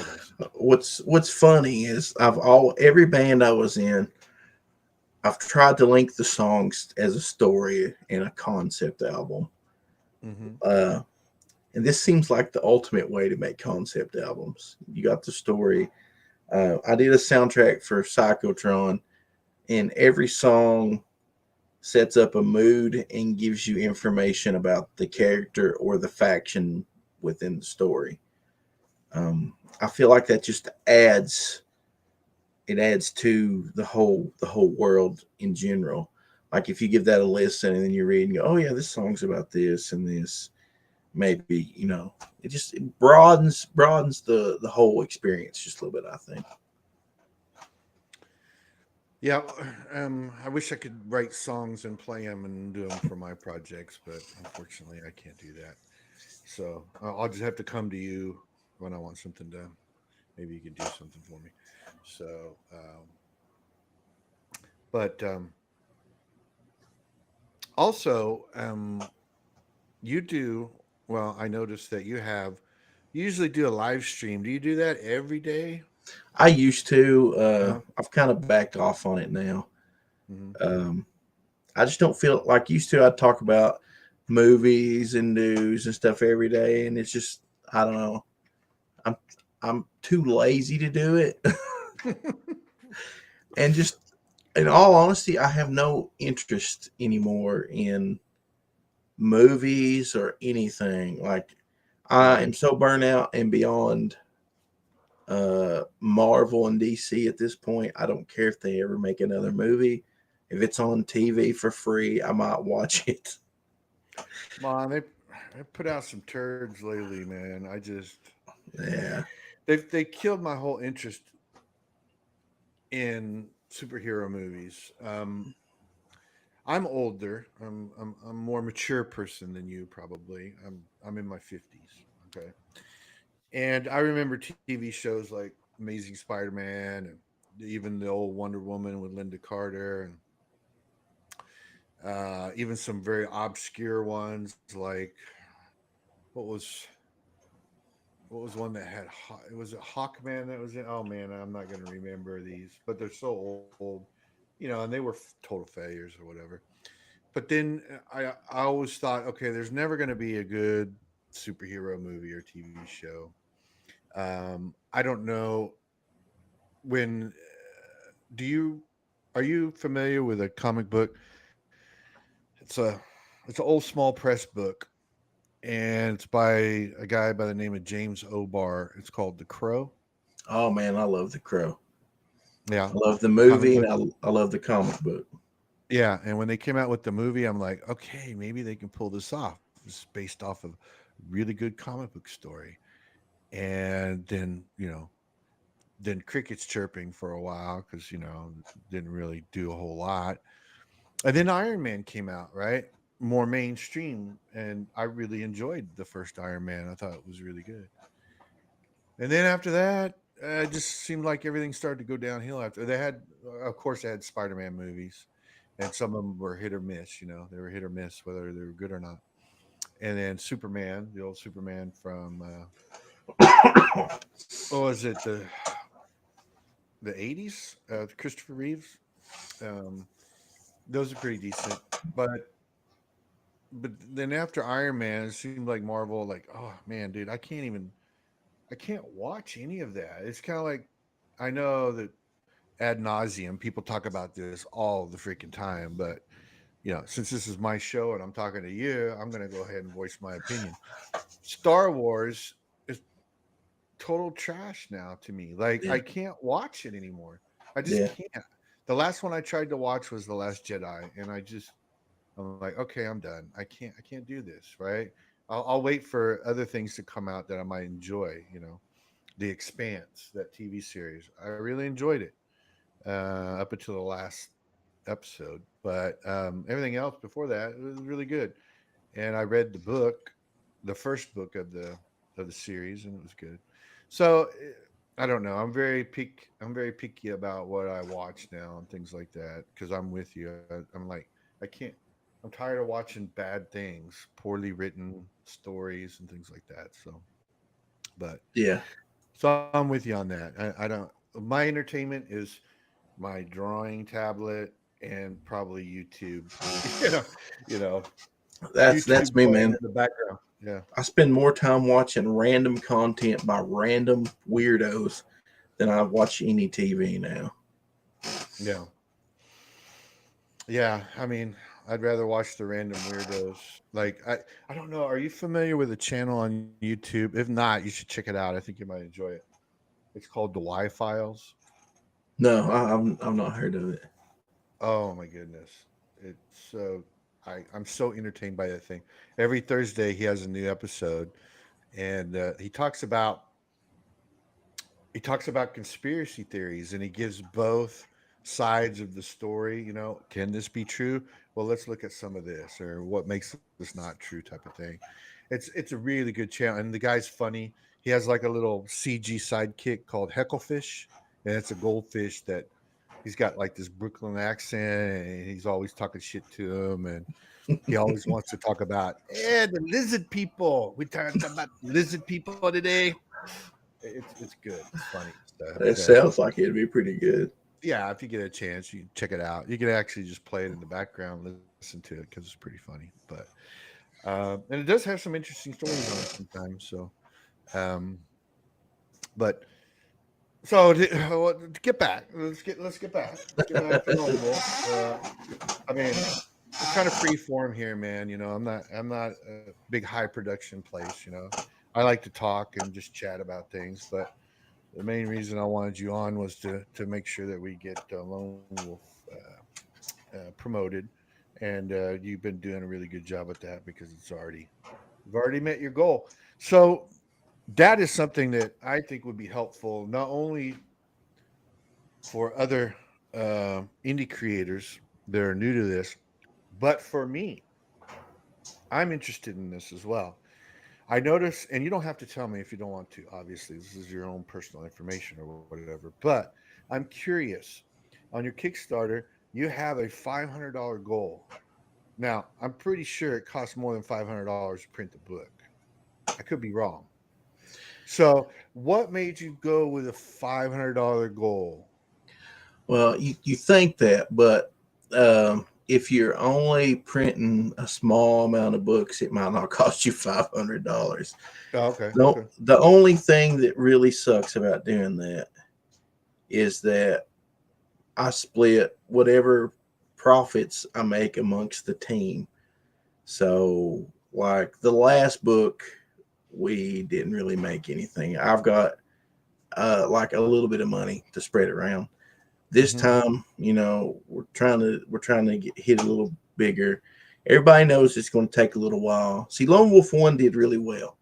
titles? what's funny is every band I was in, I've tried to link the songs as a story in a concept album. Mm-hmm. Uh, and this seems like the ultimate way to make concept albums. You got the story. I did a soundtrack for Psychotron, and every song sets up a mood and gives you information about the character or the faction within the story. I feel like that just adds to the whole world in general. Like if you give that a listen and then you read and go, oh yeah, this song's about this and this, maybe it broadens the whole experience just a little bit, I think. Yeah, I wish I could write songs and play them and do them for my projects, but unfortunately, I can't do that. So I'll just have to come to you when I want something done. maybe you can do something for me. So, but also, you do well. I noticed that you usually do a live stream. Do you do that every day? I used to. Uh-huh. I've kind of backed off on it now. Hmm. Um, I just don't feel like used to. I'd talk about movies and news and stuff every day, and it's just I don't know. I'm I'm too lazy to do it, and just in all honesty, I have no interest anymore in movies or anything. Like I Yeah. am so burnt out and beyond Marvel and DC at this point. I don't care if they ever make another movie. If it's on TV for free, I might watch it. Man, they put out some turds lately, man. I just Yeah. they killed my whole interest in superhero movies. I'm older. I'm a more mature person than you probably. I'm in my 50s. Okay. And I remember TV shows like Amazing Spider-Man and even the old Wonder Woman with Linda Carter and even some very obscure ones like what was what was one that had it was a Hawkman that was in. Oh man, I'm not going to remember these, but they're so old, and they were total failures or whatever. But then I always thought, okay, there's never going to be a good superhero movie or TV show. I don't know when. Do you are you familiar with a comic book? It's a it's an old small press book, and it's by a guy by the name of James O'Barr. It's called The Crow. Oh man, I love The Crow. Yeah, I love the comic movie and book. I love the comic book. Yeah, and when they came out with the movie, I'm like, okay, maybe they can pull this off. It's based off of really good comic book story. And then, then crickets chirping for a while because, didn't really do a whole lot. And then Iron Man came out, right? More mainstream. And I really enjoyed the first Iron Man. I thought it was really good. And then after that, it just seemed like everything started to go downhill. After they had, of course, they had Spider-Man movies, and some of them were hit or miss. They were hit or miss whether they were good or not. And then Superman, the old Superman from what was it the 80s? Christopher Reeves. Um, those are pretty decent, but then after Iron Man, it seemed like Marvel, like, oh man, dude, I can't watch any of that. It's kind of like I know that ad nauseum. People talk about this all the freaking time, but since this is my show and I'm talking to you, I'm going to go ahead and voice my opinion. Star Wars is total trash now to me. Like Yeah. I can't watch it anymore. I just Yeah. can't. The last one I tried to watch was The Last Jedi, and I'm like, okay, I'm done. I can't do this. Right? I'll wait for other things to come out that I might enjoy. The Expanse, that TV series. I really enjoyed it up until the last episode, but everything else before that it was really good. And I read the first book of the series, and it was good. So I don't know. I'm very picky about what I watch now and things like that because I'm with you. I'm like I can't. I'm tired of watching bad things, poorly written stories, and things like that. But Yeah. so I'm with you on that. I don't. My entertainment is my drawing tablet and probably YouTube. you know, you know, That's YouTube me, playing man. in the background. Yeah, I spend more time watching random content by random weirdos than I watch any TV now. yeah, yeah. I mean, I'd rather watch the random weirdos. Like I don't know. Are you familiar with a channel on YouTube? If not, you should check it out. I think you might enjoy it. It's called the Y Files. No, I've not heard of it. Oh my goodness, it's so. I'm so entertained by that thing. Every Thursday he has a new episode, and he talks about conspiracy theories and he gives both sides of the story. Can this be true? Well, let's look at some of this or what makes this not true type of thing. It's a really good channel, and the guy's funny. He has like a little CG sidekick called Hecklefish, and it's a goldfish that he's got like this Brooklyn accent, and he's always talking shit to him, and he always wants to talk about the lizard people. We talked about lizard people today. It's good. It's funny stuff. That So sounds like it'd be pretty good. yeah, if you get a chance, you check it out. You can actually just play it in the background, listen to it because it's pretty funny. But and it does have some interesting stories on it sometimes. So, um, but so to get back, let's get back. Let's get back to Lone Wolf. I mean, it's kind of free form here, man. I'm not a big high production place. I like to talk and just chat about things, but the main reason I wanted you on was to make sure that we get Lone Wolf promoted, and you've been doing a really good job with that because you've already met your goal. So that is something that I think would be helpful not only for other indie creators that are new to this, but for me. I'm interested in this as well. I notice, and you don't have to tell me if you don't want to. Obviously, this is your own personal information or whatever. But I'm curious. On your Kickstarter, you have a $500 goal. Now, I'm pretty sure it costs more than $500 to print the book. I could be wrong. So, what made you go with a $500 goal? Well, you think that, but if you're only printing a small amount of books, it might not cost you $500. Oh, okay. No, Okay. the only thing that really sucks about doing that is that I split whatever profits I make amongst the team. So, like the last book, we didn't really make anything. I've got like a little bit of money to spread around. This Mm-hmm. time, we're trying to hit a little bigger. Everybody knows it's going to take a little while. See, Lone Wolf 1 did really well,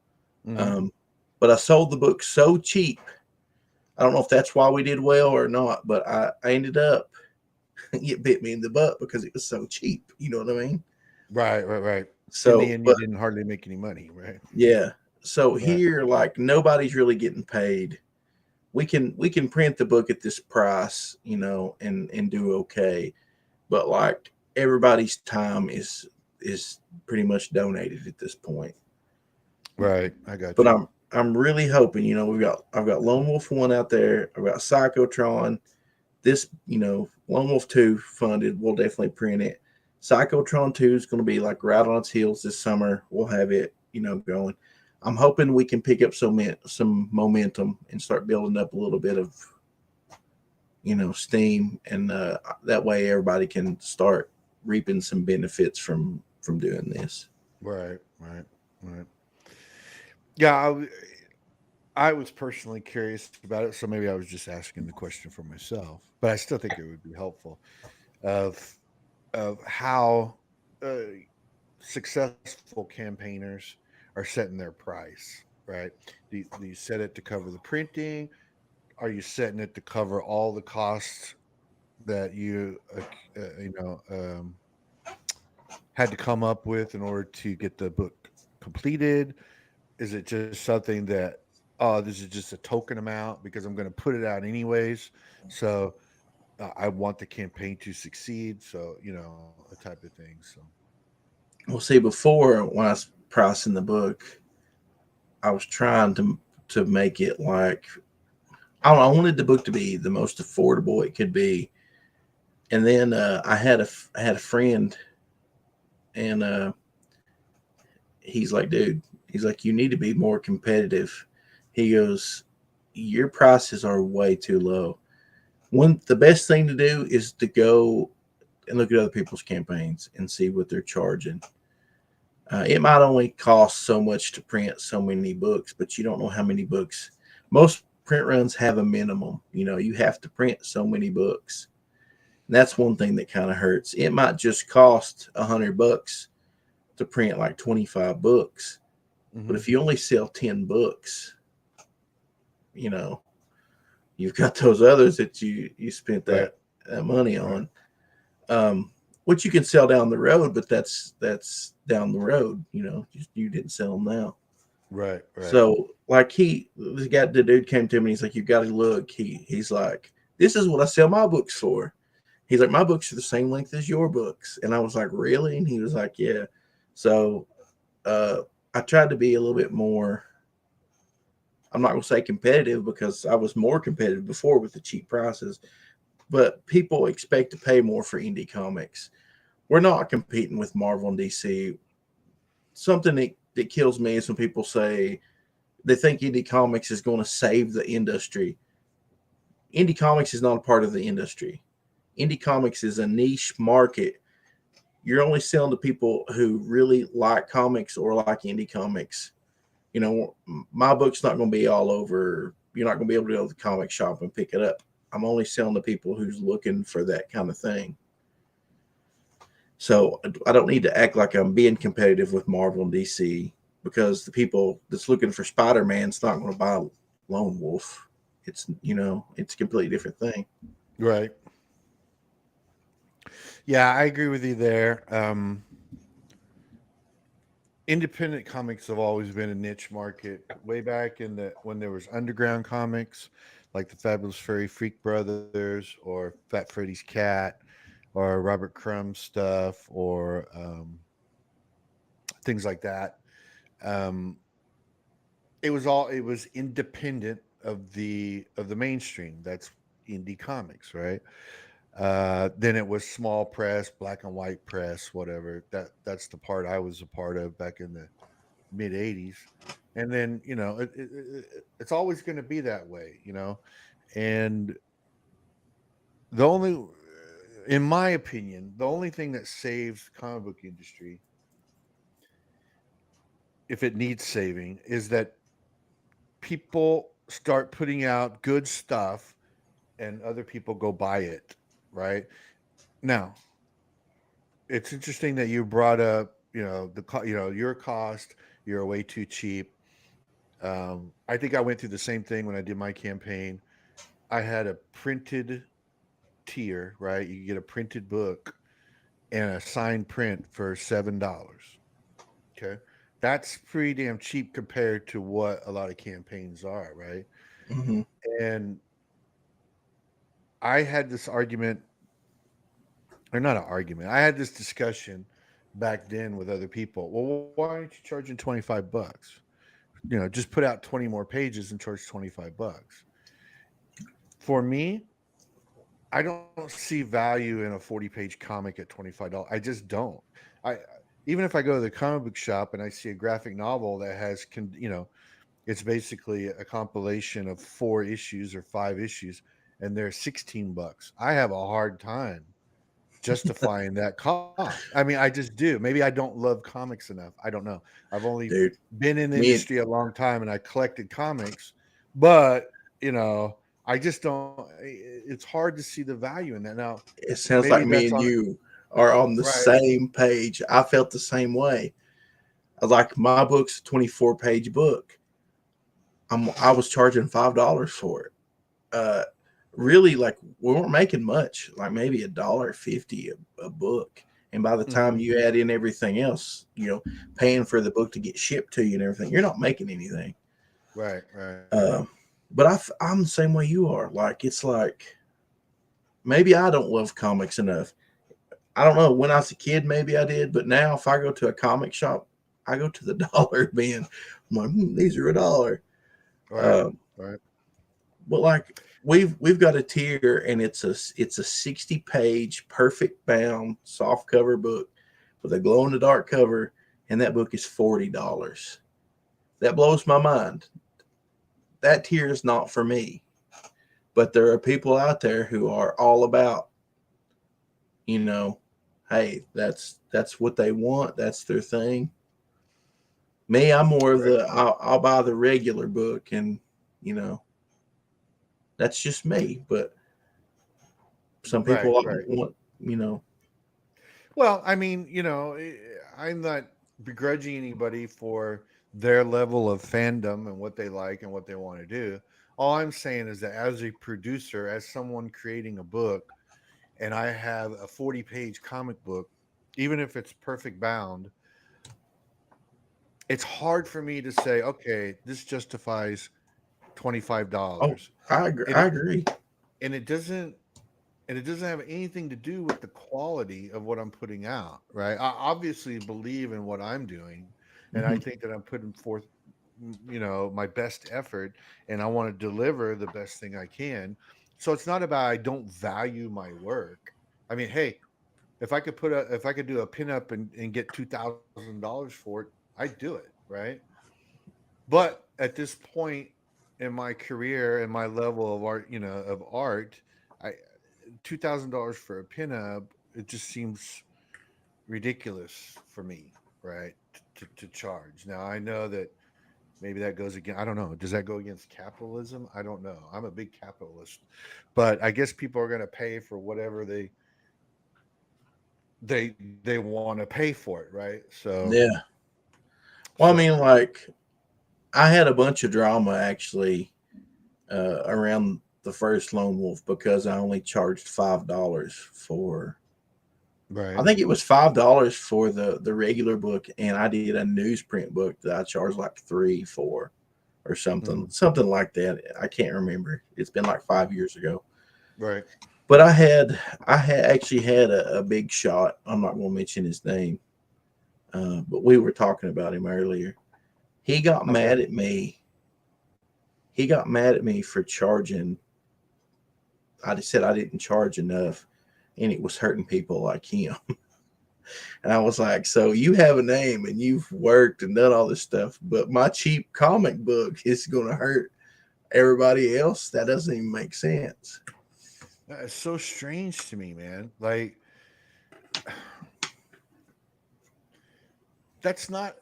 Mm-hmm. but I sold the book so cheap. I don't know if that's why we did well or not, but I ended up it bit me in the butt because it was so cheap. You know what I mean? Right. In the So, end, you but didn't hardly make any money, right? yeah. So Right. here, like nobody's really getting paid. We can print the book at this price, and do okay. But like everybody's time is pretty much donated at this point. Right. I got But you. I'm really hoping, I've got Lone Wolf 1 out there. I've got Psychotron. This, Lone Wolf 2 funded. We'll definitely print it. Psychotron 2 is going to be like right on its heels this summer. We'll have it, going. I'm hoping we can pick up some momentum and start building up a little bit of, steam, and that way everybody can start reaping some benefits from doing this. Right. Yeah, I was personally curious about it, so maybe I was just asking the question for myself. But I still think it would be helpful of how uh, successful campaigners are setting their price. Right? Do you set it to cover the printing? Are you setting it to cover all the costs that you know had to come up with in order to get the book completed? Is it just something that, oh, this is just a token amount because I'm going to put it out anyways? So I want the campaign to succeed. So, a type of thing. So, Well, see, before when I was pricing the book, I was trying to make it like I wanted the book to be the most affordable it could be. And then I had a friend, and he's like, dude, he's like, you need to be more competitive. He goes, your prices are way too low. The best thing to do is to go and look at other people's campaigns and see what they're charging. It might only cost so much to print so many books, but you don't know how many books. Most print runs have a minimum. You have to print so many books. And that's one thing that kind of hurts. It might just cost $100 to print like 25 books, but mm-hmm. if you only sell 10 books, you know, you've got those others that you spent Right. that money Right. on, which you can sell down the road, but that's down the road. You didn't sell them now. Right. Right. So like the dude came to me. He's like, "You got to look." He's like, "This is what I sell my books for." He's like, "My books are the same length as your books," and I was like, "Really?" And he was like, "Yeah." So uh, I tried to be a little bit more. I'm not going to say competitive because I was more competitive before with the cheap prices, but people expect to pay more for indie comics. We're not competing with Marvel and DC. Something that kills me is when people say they think indie comics is going to save the industry. Indie comics is not a part of the industry. Indie comics is a niche market. You're only selling to people who really like comics or like indie comics. You know, my book's not going to be all over. You're not going to be able to go to the comic shop and pick it up. I'm only selling to people who's looking for that kind of thing. So I don't need to act like I'm being competitive with Marvel and DC because the people that's looking for Spider-Man's not going to buy Lone Wolf. It's a completely different thing. Right. Yeah, I agree with you there. Independent comics have always been a niche market. Way back in the when there was underground comics, like the Fabulous Furry Freak Brothers or Fat Freddy's Cat or Robert Crumb stuff or things like that. Um, it was independent of the mainstream. That's indie comics, right? Then it was small press, black and white press, whatever. That's the part I was a part of back in the mid '80s, and then it's always going to be that way, And the only, in my opinion, the only thing that saves the comic book industry, if it needs saving, is that people start putting out good stuff and other people go buy it, right? Now, it's interesting that you brought up, your cost, you're way too cheap. I think I went through the same thing when I did my campaign. I had a printed tier, right? You get a printed book and a signed print for $7. Okay. That's pretty damn cheap compared to what a lot of campaigns are, right? Mm-hmm. And I had this argument, or not an argument, I had this discussion back then with other people. Well, why aren't you charging 25 bucks? Just put out 20 more pages and charge 25 bucks. For me, I don't see value in a 40-page comic at $25. I just don't. I Even if I go to the comic book shop and I see a graphic novel that has it's basically a compilation of 4 issues or 5 issues and they're 16 bucks. I have a hard time justifying that cost. I mean, I just do. Maybe I don't love comics enough. I don't know. I've only Dude, been in the me and industry a long time and I collected comics, but you know, I just don't. It's hard to see the value in that. Now, it sounds maybe like me that's and on you are on the right. same page. I felt the same way. Like my book's a 24-page book. I was charging $5 for it. Uh, really, like we weren't making much, like maybe $1.50 a book. And by the time Mhm. you add in everything else, paying for the book to get shipped to you and everything, you're not making anything. Right, right. Uh, but I'm the same way you are. Like it's like maybe I don't love comics enough. I don't know. When I was a kid, maybe I did, but now if I go to a comic shop, I go to the dollar bin. I'm like, these are $1. Right, Um, right. but like we've got a tier, and it's a 60-page, perfect bound, soft cover book with a glow in the dark cover, and that book is $40. That blows my mind. That tier is not for me, but there are people out there who are all about, you know, hey, that's what they want. That's their thing. Me, I'm more of Right, the I'll buy the regular book, and you know that's just me. But some right, people right. want, you know, Well, I mean, I'm not begrudging anybody for their level of fandom and what they like and what they want to do. All I'm saying is that as a producer, as someone creating a book, and I have a 40-page comic book, even if it's perfect bound, it's hard for me to say, okay, this justifies Oh, $25. I agree. And I it agree. and it doesn't and it doesn't have anything to do with the quality of what I'm putting out, right? I obviously believe in what I'm doing, and I Mhm. think that I'm putting forth, my best effort, and I want to deliver the best thing I can. So it's not about I don't value my work. I mean, hey, if I could do a pinup and get $2,000 for it, I'd do it, right? But at this point in my career and my level of art, I $2,000 for a pinup, it just seems ridiculous for me, right? To charge. Now I know that maybe that goes again. I don't know. Does that go against capitalism? I don't know. I'm a big capitalist, but I guess people are going to pay for whatever they want to pay for it, right? So Yeah. Well, I so mean, like I had a bunch of drama actually around the first Lone Wolf because I only charged $5 for. I right. think it was $5 for the regular book, and I did a newsprint book that I charged like 3 for, or Hmm. something like that. I can't remember. It's been like 5 years ago. Right. But I had actually had a big shot. I'm not going to mention his name, but we were talking about him earlier. He got Okay. mad at me. He got mad at me for charging. I just said I didn't charge enough, and it was hurting people like him. And I was like, so you have a name and you've worked and done all this stuff, but my cheap comic book is going to hurt everybody else? That doesn't even make sense. It's so strange to me, man. Like that's not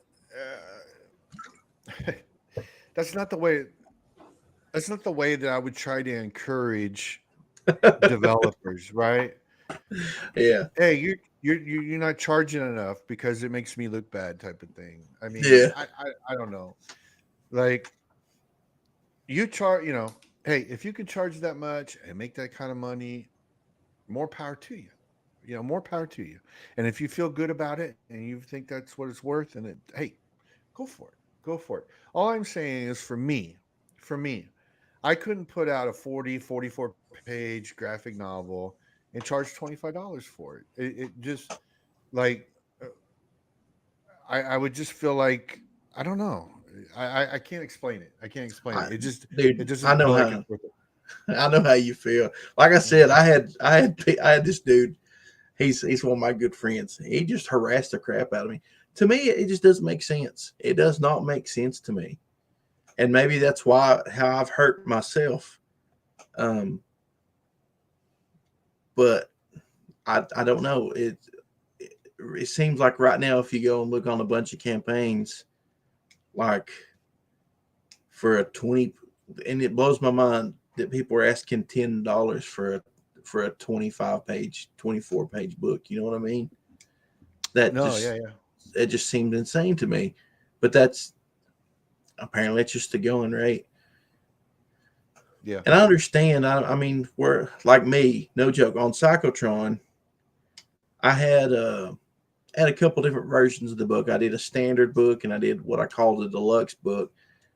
that's not the way that's not the way that I would try to encourage developers, right? Yeah. Hey, you're not charging enough because it makes me look bad, type of thing. I mean, Yeah. I don't know. Like you charge, hey, if you can charge that much and make that kind of money, more power to you. More power to you. And if you feel good about it and you think that's what it's worth, and hey, go for it. Go for it. All I'm saying is for me, I couldn't put out a 44 page graphic novel and charge $25 for it. It just like uh, I would just feel like I don't know. I can't explain it. I can't explain I, it. It dude, doesn't feel like it's worth it. I know how you feel. Like I said, Mhm. I had this dude. He's one of my good friends. He just harassed the crap out of me. To me, it just doesn't make sense. It does not make sense to me. And maybe that's why how I've hurt myself. Um, but I don't know. It seems like right now, if you go and look on a bunch of campaigns, like for a 20, and it blows my mind that people are asking $10 for a 25 page, 24 page book. You know what I mean? That No, just yeah, yeah, it just seemed insane to me. But that's apparently it's just the going rate. yeah. And I understand. I mean, we're like me, no joke. On Cyclotron, I had a couple different versions of the book. I did a standard book and I did what I called a deluxe book.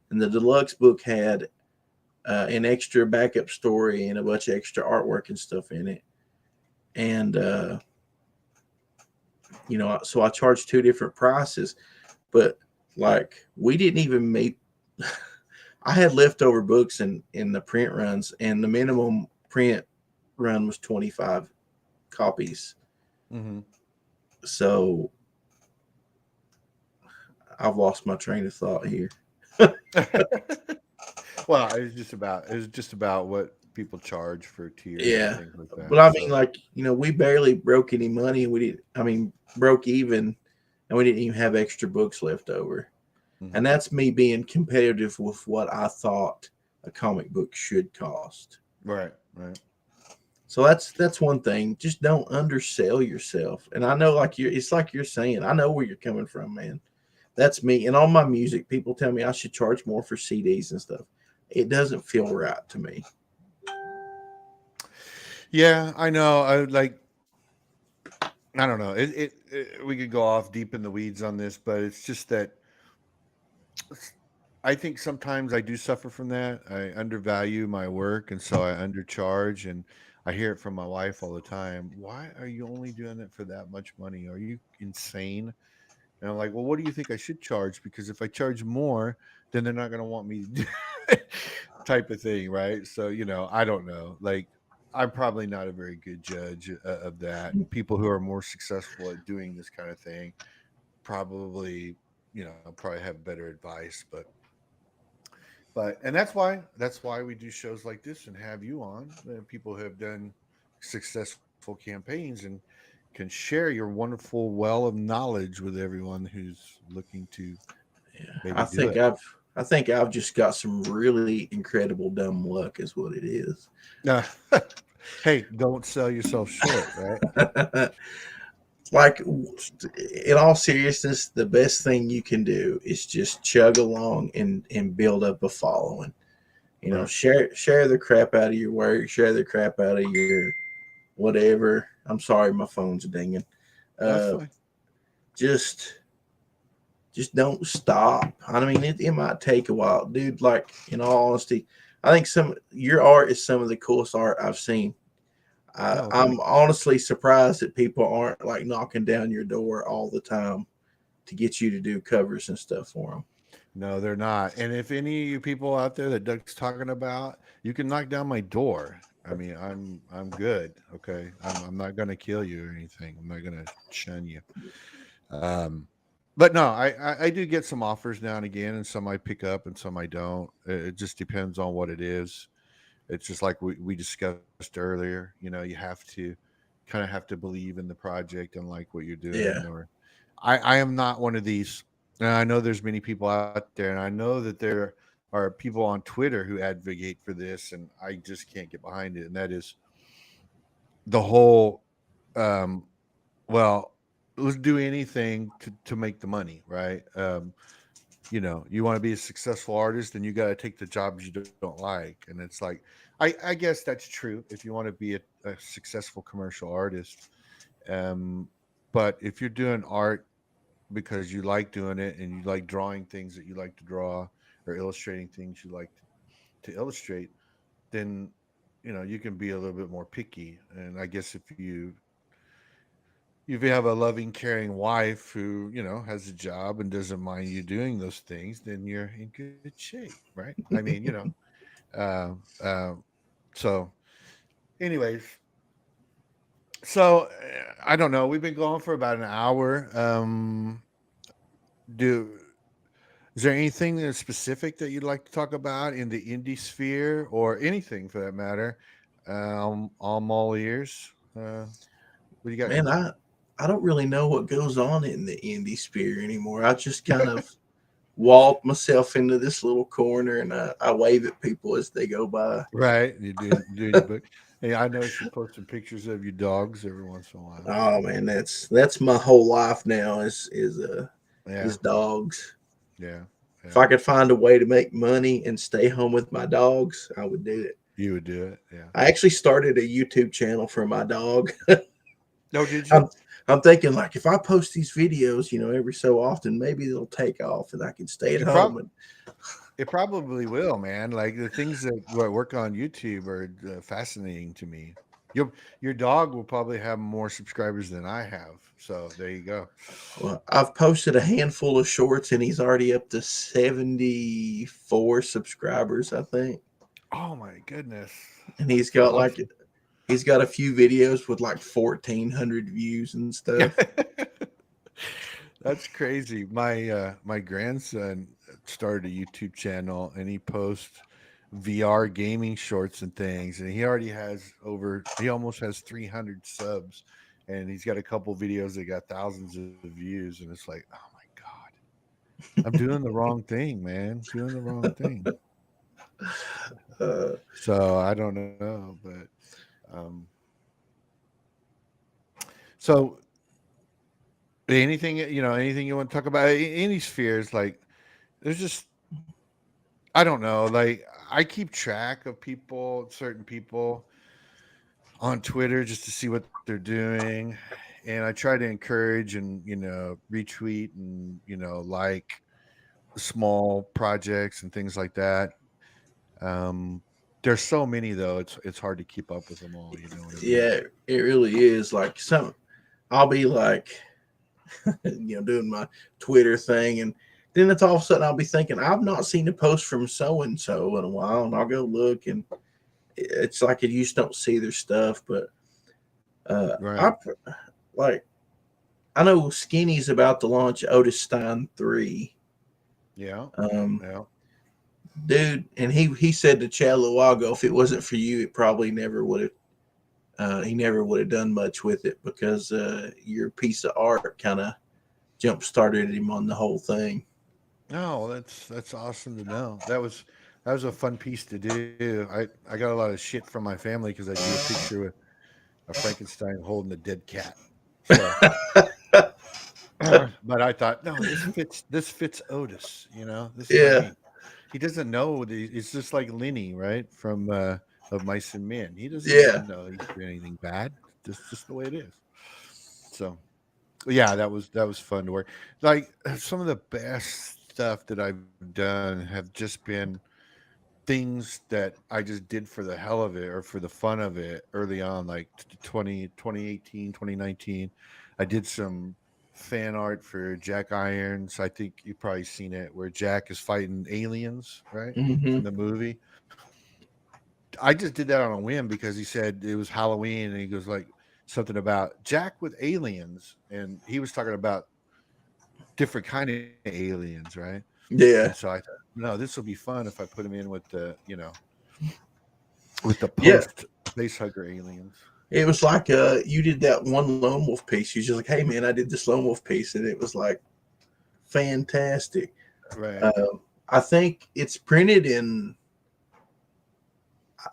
And the deluxe book had an extra backup story and a bunch of extra artwork and stuff in it. And so I charged two different prices, but like we didn't even meet. I had leftover books in the print runs, and the minimum print run was 25 copies. Hmm. So I've lost my train of thought here. Well, it was just about what people charge for tiers and Yeah, things like but that. I mean, So, like we barely broke any money. We didn't. I mean, broke even, and we didn't even have extra books left over. And mhm. that's me being competitive with what I thought a comic book should cost. Right, right. So that's one thing. Just don't undersell yourself. And I know, it's like you're saying. I know where you're coming from, man. That's me. And on my music, people tell me I should charge more for CDs and stuff. It doesn't feel right to me. Yeah, I know. I don't know. We could go off deep in the weeds on this, but it's just that I think sometimes I do suffer from that. I undervalue my work, and so I undercharge. And I hear it from my wife all the time. Why are you only doing it for that much money? Are you insane? And I'm like, well, what do you think I should charge? Because if I charge more, then they're not going to want me to do type of thing, right? So, I don't know. Like, I'm probably not a very good judge of that. People who are more successful at doing this kind of thing probably, probably have better advice. But and that's why we do shows like this and have you on. People who have done successful campaigns and can share your wonderful well of knowledge with everyone who's looking to Yeah, maybe do it. I think I've just got some really incredible dumb luck, is what it is. Uh, hey, don't sell yourself short, right? Like, in all seriousness, the best thing you can do is just chug along and build up a following. You know, Right. share the crap out of your work, share the crap out of your whatever. I'm sorry, my phone's dinging. That's Uh, fine. just don't stop. I mean, it might take a while, dude. Like, in all honesty, I think some your art is some of the coolest art I've seen. Oh, I'm thanks. honestly surprised that people aren't like knocking down your door all the time to get you to do covers and stuff for them. No, they're not. And if any of you people out there that Doug's talking about, you can knock down my door. I mean, I'm good. Okay, I'm not gonna kill you or anything. I'm not gonna shun you. Um, but no, I do get some offers now and again, and some I pick up and some I don't. It just depends on what it is. It's just like we discussed earlier. You have to kind of have to believe in the project and like what you're doing. Yeah, Or I am not one of these. And I know there's many people out there, and I know that there are people on Twitter who advocate for this, and I just can't get behind it. And that is the whole um, well, let's do anything to make the money, right? You want to be a successful artist, and you got to take the jobs you don't like. And it's like, I guess that's true if you want to be a successful commercial artist. Um, but if you're doing art because you like doing it and you like drawing things that you like to draw or illustrating things you like to illustrate, then you can be a little bit more picky. And I guess if you have a loving, caring wife who has a job and doesn't mind you doing those things, then you're in good shape, right? I mean, uh, uh, so, anyways, so I don't know. We've been going for about an hour. Do Is there anything that's specific that you'd like to talk about in the indie sphere or anything for that matter? I'm all ears. What do you got? man, I don't really know what goes on in the indie sphere anymore. I just kind of walled myself into this little corner and I wave at people as they go by. Right, you're doing your book. Hey, I noticed you post some pictures of your dogs every once in a while. Oh man, that's my whole life now Yeah, is dogs. yeah, If yeah. I could find a way to make money and stay home with my dogs, I would do it. You would do it. Yeah. I actually started a YouTube channel for my dog. No, did you? I'm I'm thinking like if I post these videos, every so often, maybe they'll take off and I can stay at It home prob and it probably will, man. Like the things that work on YouTube are fascinating to me. Your dog will probably have more subscribers than I have. So there you go. well, I've posted a handful of shorts and he's already up to 74 subscribers, I think. Oh my goodness, And that's awesome. he's got a few videos with like 1,400 views and stuff. That's crazy. My grandson started a YouTube channel and he posts VR gaming shorts and things, and he almost has 300 subs, and he's got a couple videos that got thousands of views, and it's like, oh my god, I'm doing the wrong thing, man, doing the wrong thing. Uh, So I don't know, but um, so anything you want to talk about any spheres, like there's just I don't know. Like I keep track of certain people on Twitter just to see what they're doing, and I try to encourage and retweet and like small projects and things like that. Um, there's so many though; it's hard to keep up with them all. You know what I mean? Yeah, it really is. Like some, I'll be like, doing my Twitter thing, and then it's all of a sudden I'll be thinking I've not seen a post from so and so in a while, and I'll go look, and it's like you just don't see their stuff. But I Right. like I know Skinny's about to launch Otis Stein 3. Yeah. Um, Yeah. dude, and he said to Chad a while ago, if it wasn't for you, it probably never would have. He never would have done much with it because your piece of art kind of jump started him on the whole thing. No, that's awesome to know. That was a fun piece to do. I got a lot of shit from my family because I drew a picture with a Frankenstein holding a dead cat. So, but I thought, no, this fits Otis. This is what Yeah, he doesn't know. It's just like Lenny, right, from of Mice and Men. He doesn't yeah, know he's doing anything bad. Just the way it is. So yeah, that was fun to work. Like some of the best stuff that I've done have just been things that I just did for the hell of it or for the fun of it early on, like 2018, 2019. I did some fan art for Jack Irons. I think you've probably seen it where Jack is fighting aliens, right? hmm In the movie. I just did that on a whim because he said it was Halloween and he goes like something about Jack with aliens and he was talking about different kind of aliens, right? And so yeah, I thought, no, this will be fun if I put him in with the yeah. post face hugger aliens. It was like you did that one lone wolf piece. You just like, hey man, I did this lone wolf piece, and it was like fantastic. Right. Uh, I think it's printed in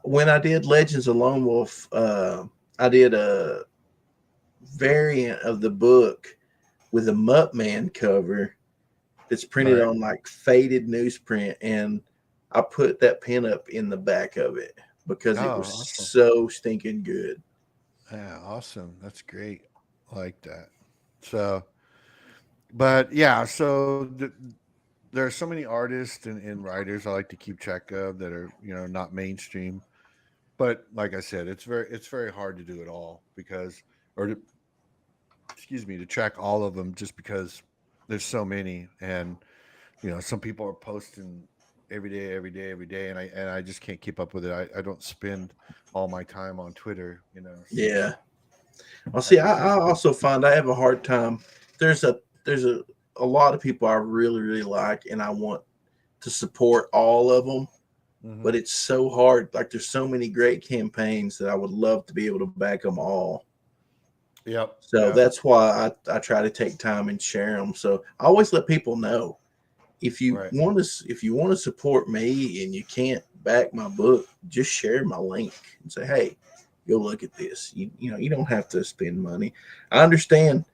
when I did Legends of Lone Wolf. I did a variant of the book with a Muttman cover that's printed Right. on like faded newsprint, and I put that pin up in the back of it because it was Oh, awesome. so stinking good. Yeah, awesome. That's great. I like that. So, but yeah, there are so many artists and writers I like to keep track of that are not mainstream. But like I said, it's very hard to do it all because or to, excuse me, to track all of them just because there's so many and some people are posting every day, every day, every day, and I just can't keep up with it. I don't spend all my time on Twitter, so Yeah. Well, I see, just I also find I have a hard time. There's a lot of people I really really like, and I want to support all of them, hmm but it's so hard. Like there's so many great campaigns that I would love to be able to back them all. yep, So yep, that's why I try to take time and share them. So I always let people know right, if you want to support me and you can't back my book, just share my link and say, hey, go look at this. You don't have to spend money. I understand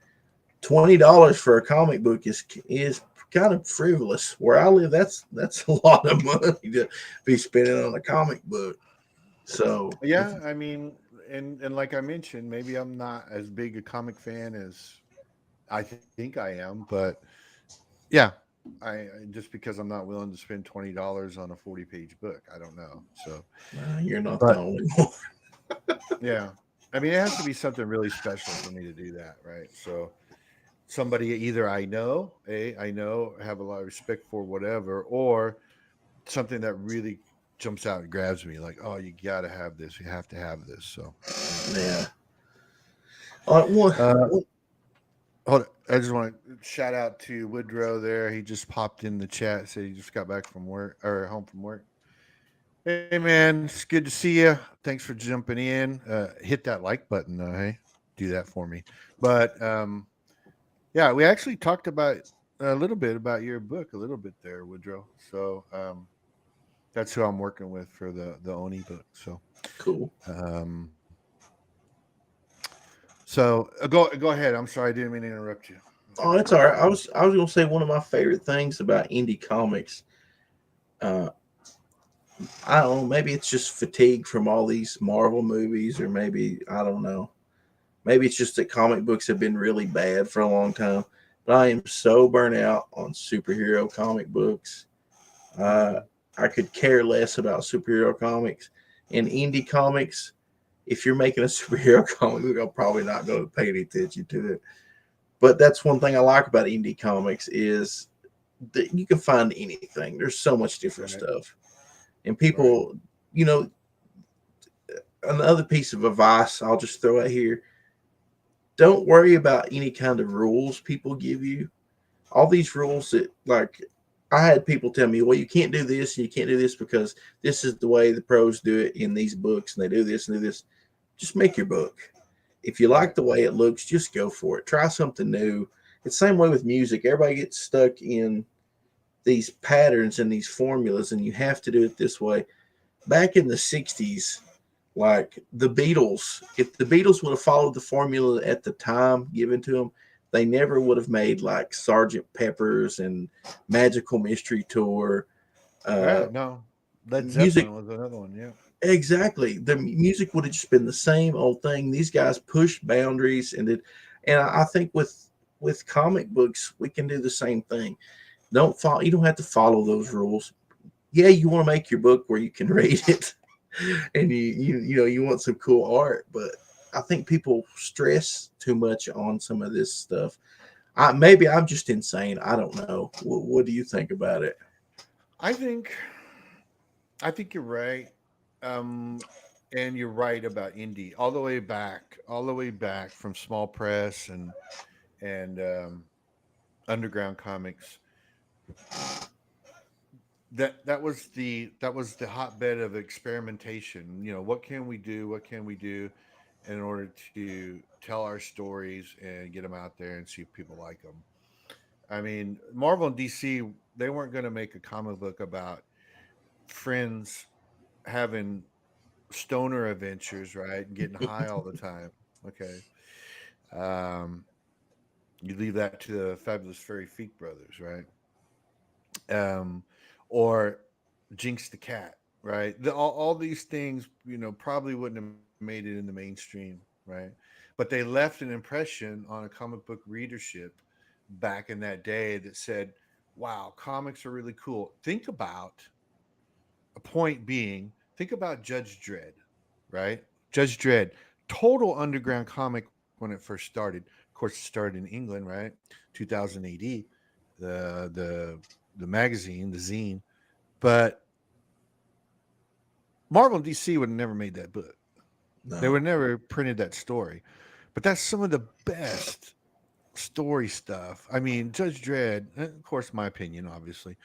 $20 for a comic book is kind of frivolous. Where I live, that's a lot of money to be spending on a comic book. So if yeah. I mean, and like I mentioned, maybe I'm not as big a comic fan as I think I am, but yeah, just because I'm not willing to spend $20 on a 40-page book, I don't know. So, you're not the but only one. yeah, I mean, it has to be something really special for me to do that, right? So somebody either I know, have a lot of respect for, whatever, or something that really jumps out and grabs me, like, oh, you got to have this, you have to have this. So, Yeah. All right, one, uh, one, hold on. I just want to shout out to Woodrow there. He just popped in the chat, said he just got back from work or home from work. Hey man, it's good to see you. Thanks for jumping in. Hit that like button, though. Hey, do that for me. But yeah, we actually talked about a little bit about your book, a little bit there, Woodrow. So that's who I'm working with for the Oni book. So cool. um, go ahead. I'm sorry, I didn't mean to interrupt you. Oh, that's all right. I was gonna say one of my favorite things about indie comics. Uh, I don't know. Maybe it's just fatigue from all these Marvel movies, or maybe I don't know. Maybe it's just that comic books have been really bad for a long time. but I am so burnt out on superhero comic books. Uh, Mhm. I could care less about superhero comics and indie comics. If you're making a superhero comic book, I'm probably not going to pay any attention to it. But that's one thing I like about indie comics is that you can find anything. There's so much different Right. stuff, and Right. people, you know, another piece of advice I'll just throw out here: don't worry about any kind of rules people give you. All these rules that, like, I had people tell me, well, you can't do this and you can't do this because this is the way the pros do it in these books, and they do this and do this. Just make your book. If you like Right. the way it looks, just go for it. Try something new. It's the same way with music. Everybody gets stuck in these patterns and these formulas, and you have to do it this way. Back in the 60s, like the Beatles, if the Beatles would have followed the formula at the time given to them, they never would have made like Sergeant Pepper's and Magical Mystery Tour. Uh, Yeah. No. Led music, Zeppelin was another one. Yeah. exactly. The music would have just been the same old thing. These guys pushed boundaries and did, and I think with comic books we can do the same thing. Don't follow. You don't have to follow those rules. Yeah, you want to make your book where you can read it, and you want some cool art, but I think people stress too much on some of this stuff. Maybe I'm just insane. I don't know. What do you think about it? I think I think you're right. Um, and you're right about indie, all the way back from small press and underground comics. That was the hotbed of experimentation. You know, what can we do? What can we do in order to tell our stories and get them out there and see if people like them? I mean, Marvel and DC, they weren't going to make a comic book about friends having stoner adventures, right? And getting high all the time. Okay. Um, you leave that to the Fabulous Furry Feet Brothers, right? Um, or Jinx the Cat, right? All these things, probably wouldn't have made it in the mainstream, right? But they left an impression on a comic book readership back in that day that said, wow, comics are really cool. Think about a point being, think about Judge Dredd, right? Judge Dredd, total underground comic when it first started. Of course, it started in England, right? 2000 AD, the the magazine, the zine. But Marvel and DC would have never made that book. They No. would have never printed that story. But that's some of the best story stuff. I mean, Judge Dredd, of course, my opinion, obviously,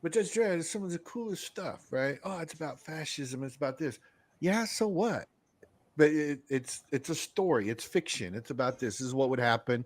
but Judge Dredd is some of the coolest stuff, right? Oh, it's about fascism. It's about this. Yeah, so what? But it's a story. It's fiction. It's about this. This is what would happen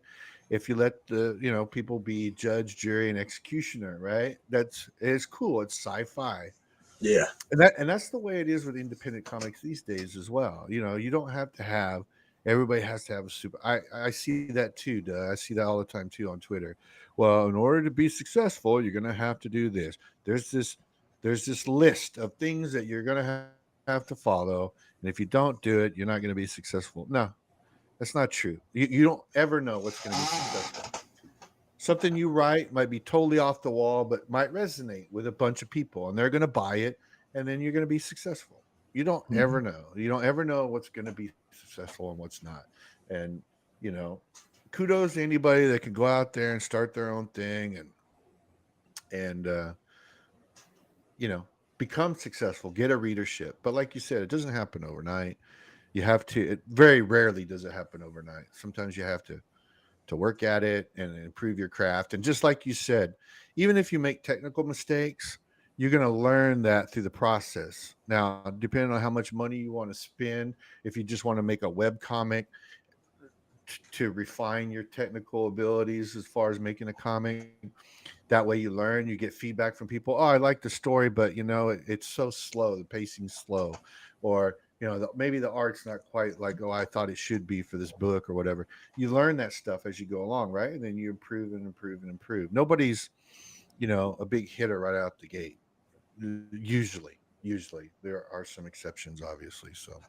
if you let the people be judge, jury, and executioner, right? It's cool. It's sci-fi, Yeah. and that's the way it is with independent comics these days as well. You don't have to have everybody has to have a super. I see that too. Duh. I see that all the time too on Twitter. Well, in order to be successful, you're going to have to do this. There's this there's this list of things that you're going to have to follow, and if you don't do it, you're not going to be successful. No, that's not true. You don't ever know what's going to be successful. Something you write might be totally off the wall, but might resonate with a bunch of people, and they're going to buy it, and then you're going to be successful. You don't Mhm. ever know. You don't ever know what's going to be successful and what's not. And you know, kudos to anybody that can go out there and start their own thing and become successful, get a readership. But like you said, it doesn't happen overnight. You have to. It very rarely does it happen overnight. Sometimes you have to work at it and improve your craft. And just like you said, even if you make technical mistakes, you're going to learn that through the process. Now, depending on how much money you want to spend, if you just want to make a web comic to refine your technical abilities as far as making a comic, that way you learn, you get feedback from people. Oh, I like the story, but it's so slow. The pacing's slow, or maybe the art's not quite like I thought it should be for this book or whatever. You learn that stuff as you go along, right? And then you improve and improve and improve. Nobody's a big hitter right out the gate. Usually there are some exceptions, obviously. So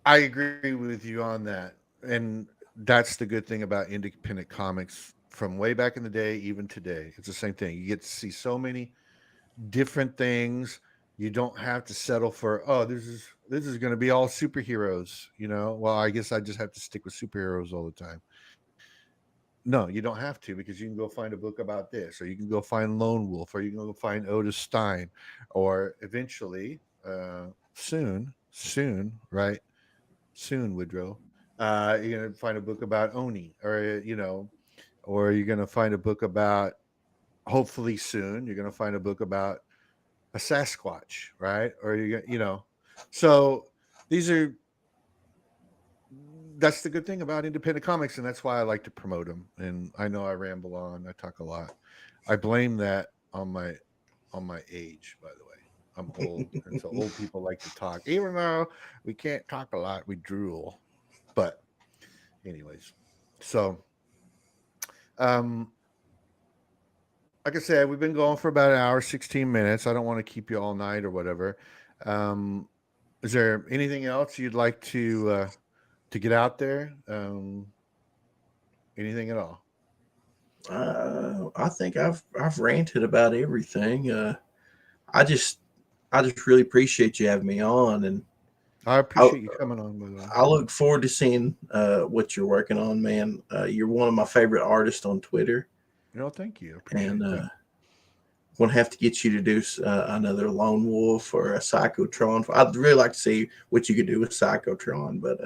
I agree with you on that. and that's the good thing about independent comics from way back in the day, even today. It's the same thing. You get to see so many different things. You don't have to settle for, oh, this is going to be all superheroes. Well, I guess I just have to stick with superheroes all the time. No, you don't have to, because you can go find a book about this, or you can go find Lone Wolf, or you can go find Otis Stein, or eventually, soon, right? Soon, Woodrow. You're gonna find a book about Oni, or you're gonna find a book about. Hopefully, soon you're gonna find a book about a Sasquatch, right? Or so these are that's the good thing about independent comics, and that's why I like to promote them. And I know I ramble on, I talk a lot. I blame that on my age, by the way. I'm old, and so old people like to talk, even though we can't talk a lot. We drool, but anyways. So, um, like I said, we've been going for about an hour, 16 minutes. I don't want to keep you all night or whatever. Um, is there anything else you'd like to get out there? Anything at all? I think I've ranted about everything. I just I just really appreciate you having me on, and I I appreciate you coming on, by the way. I look forward to seeing what you're working on, man. You're one of my favorite artists on Twitter, Thank you. I and appreciate that. we'll have to get you to do another Lone Wolf or a Psychotron. I'd really like to see what you could do with Psychotron, but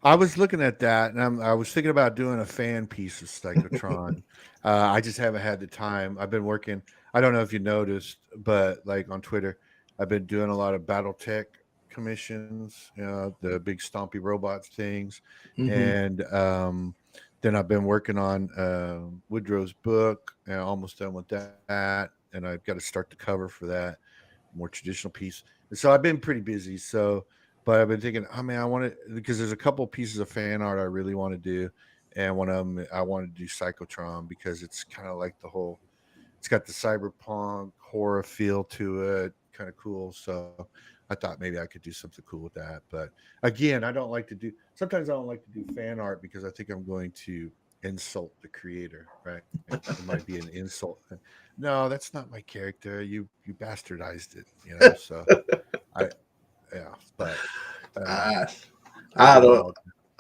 I was looking at that, and I was thinking about doing a fan piece of Psychotron. I just haven't had the time. I've been working. I don't know if you noticed, but like on Twitter, I've been doing a lot of BattleTech commissions, the big stompy robots things, mhm. and then I've been working on Woodrow's book, and almost done with that. And I've got to start the cover for that more traditional piece. And so I've been pretty busy. So but I've been thinking, oh man, I want to, because there's a couple pieces of fan art I really want to do, and one of them I wanted to do Psychotron, because it's kind of like it's got the cyberpunk horror feel to it, kind of cool. So I thought maybe I could do something cool with that. But again, I don't like to do. Sometimes I don't like to do fan art because I think I'm going to insult the creator. Right? It might be an insult. No, that's not my character. You bastardized it. So I yeah, but. Um, I I I do don't apologize.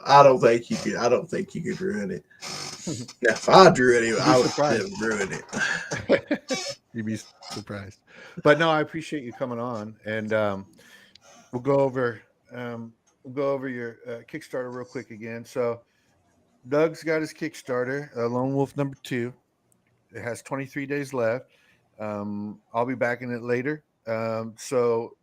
I don't think you could. I don't think you could ruin it. Now, if I drew it, You'd be I would surprised. have ruined it. You'd be surprised. But no, I appreciate you coming on, and we'll go over your Kickstarter real quick again. So Doug's got his Kickstarter, Lone Wolf #2. It has 23 days left. I'll be back in it later. So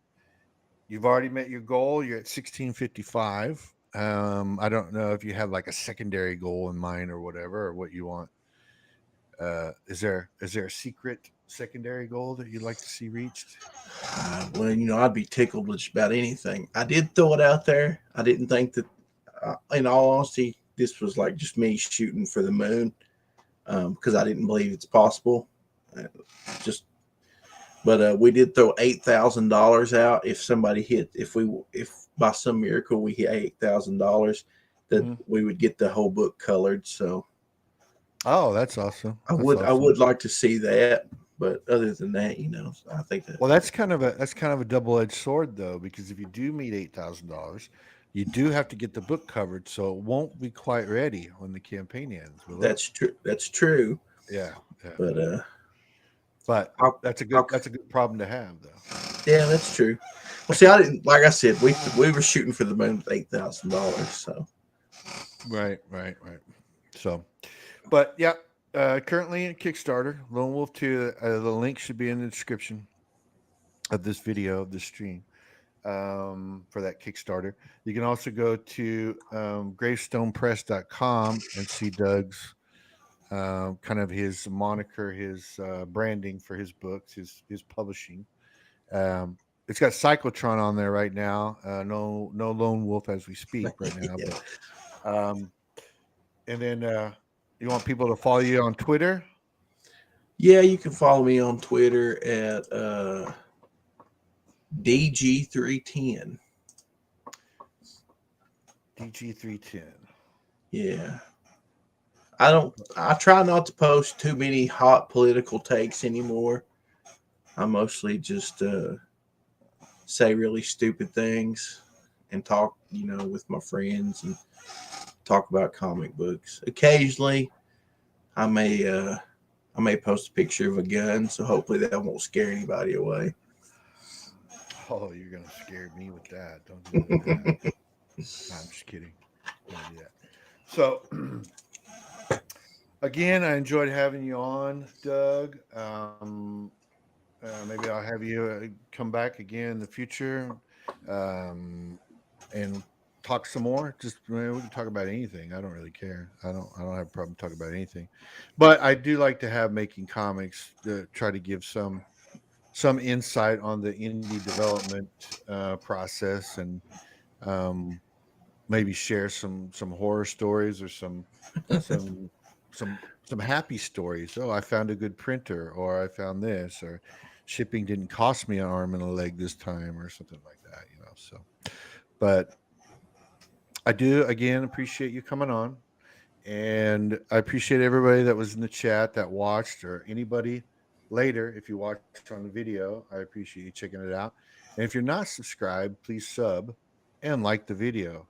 you've already met your goal. You're at 1655. I don't know if you have like a secondary goal in mind or whatever, or what you want. Is there a secret secondary goal that you'd like to see reached? Well, I'd be tickled with just about anything. I did throw it out there. I didn't think that, in all honesty, this was like just me shooting for the moon, because I didn't believe it's possible. Uh, just, but we did throw $8,000 out. If by some miracle we hit $8,000, that Hmm. we would get the whole book colored. So Oh, that's awesome. I That's would I awesome. would like to see that. But other than that, I think that Well, that's kind of a double edged sword though, because if you do meet $8,000, you do have to get the book covered, so it won't be quite ready when the campaign ends, will it? that's true. That's true. Yeah, yeah. But But I'll, that's a good I'll, that's a good problem to have, though. yeah, that's true. Well, see, I didn't like I said we were shooting for the moon with $8,000. So Right, right, right. So, but yeah, currently in Kickstarter, Lone Wolf 2. The link should be in the description of this video, of this stream, for that Kickstarter. You can also go to gravestonepress.com and see Doug's kind of his moniker, his branding for his books, his publishing. Um, it's got Cyclotron on there right now. No Lone Wolf as we speak right now, yeah, but um, and then you want people to follow you on Twitter? yeah, you can follow me on Twitter at DG310. DG310. Yeah. I try not to post too many hot political takes anymore. I mostly just say really stupid things and talk, with my friends and talk about comic books. Occasionally, I may post a picture of a gun, so hopefully that won't scare anybody away. Oh, you're gonna scare me with that. Don't do that. No, I'm just kidding. Don't do that. So again, I enjoyed having you on, Doug. Maybe I'll have you come back again in the future, and talk some more. Just we can talk about anything. I don't really care. I don't have a problem talking about anything, but I do like to have making comics to try to give some insight on the indie development process, and um, maybe share some horror stories or some some some happy stories. Oh, I found a good printer, or I found this, or shipping didn't cost me an arm and a leg this time, or something like that. So, but I do again appreciate you coming on, and I appreciate everybody that was in the chat that watched, or anybody later if you watched on the video. I appreciate you checking it out. And if you're not subscribed, please sub and like the video.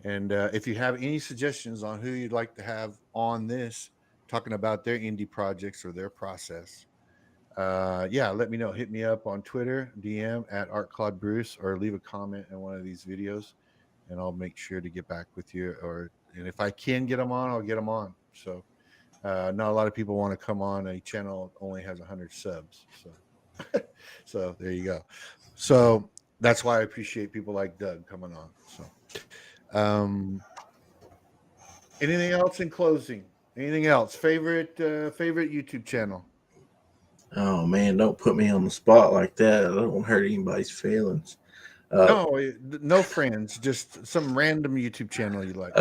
And if you have any suggestions on who you'd like to have on this, talking about their indie projects or their process, yeah, let me know. Hit me up on Twitter, DM at ArtClaudBruce, or leave a comment in one of these videos, and I'll make sure to get back with you. And if I can get them on, I'll get them on. So not a lot of people want to come on a channel that only has 100 subs. So so there you go. So that's why I appreciate people like Doug coming on. So anything else in closing? Anything else? Favorite YouTube channel? Oh man, don't put me on the spot like that. I don't want to hurt anybody's feelings. No, no friends, just some random YouTube channel you like.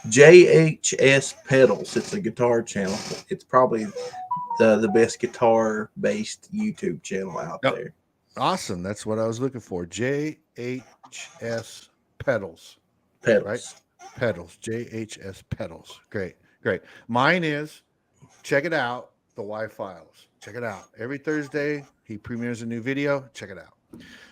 JHS Pedals. It's a guitar channel. It's probably the best guitar based YouTube channel out No, there. awesome. That's what I was looking for. JHS Pedals, right? Pedals. Pedals. JHS Pedals. Great, great. Mine is, check it out, the Y Files. Check it out. Every Thursday, he premieres a new video. Check it out.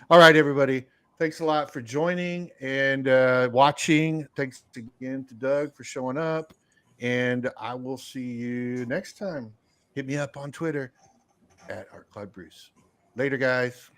All right, everybody. Thanks a lot for joining and watching. Thanks again to Doug for showing up. And I will see you next time. Hit me up on Twitter at ArtCloudBruce. Later, guys.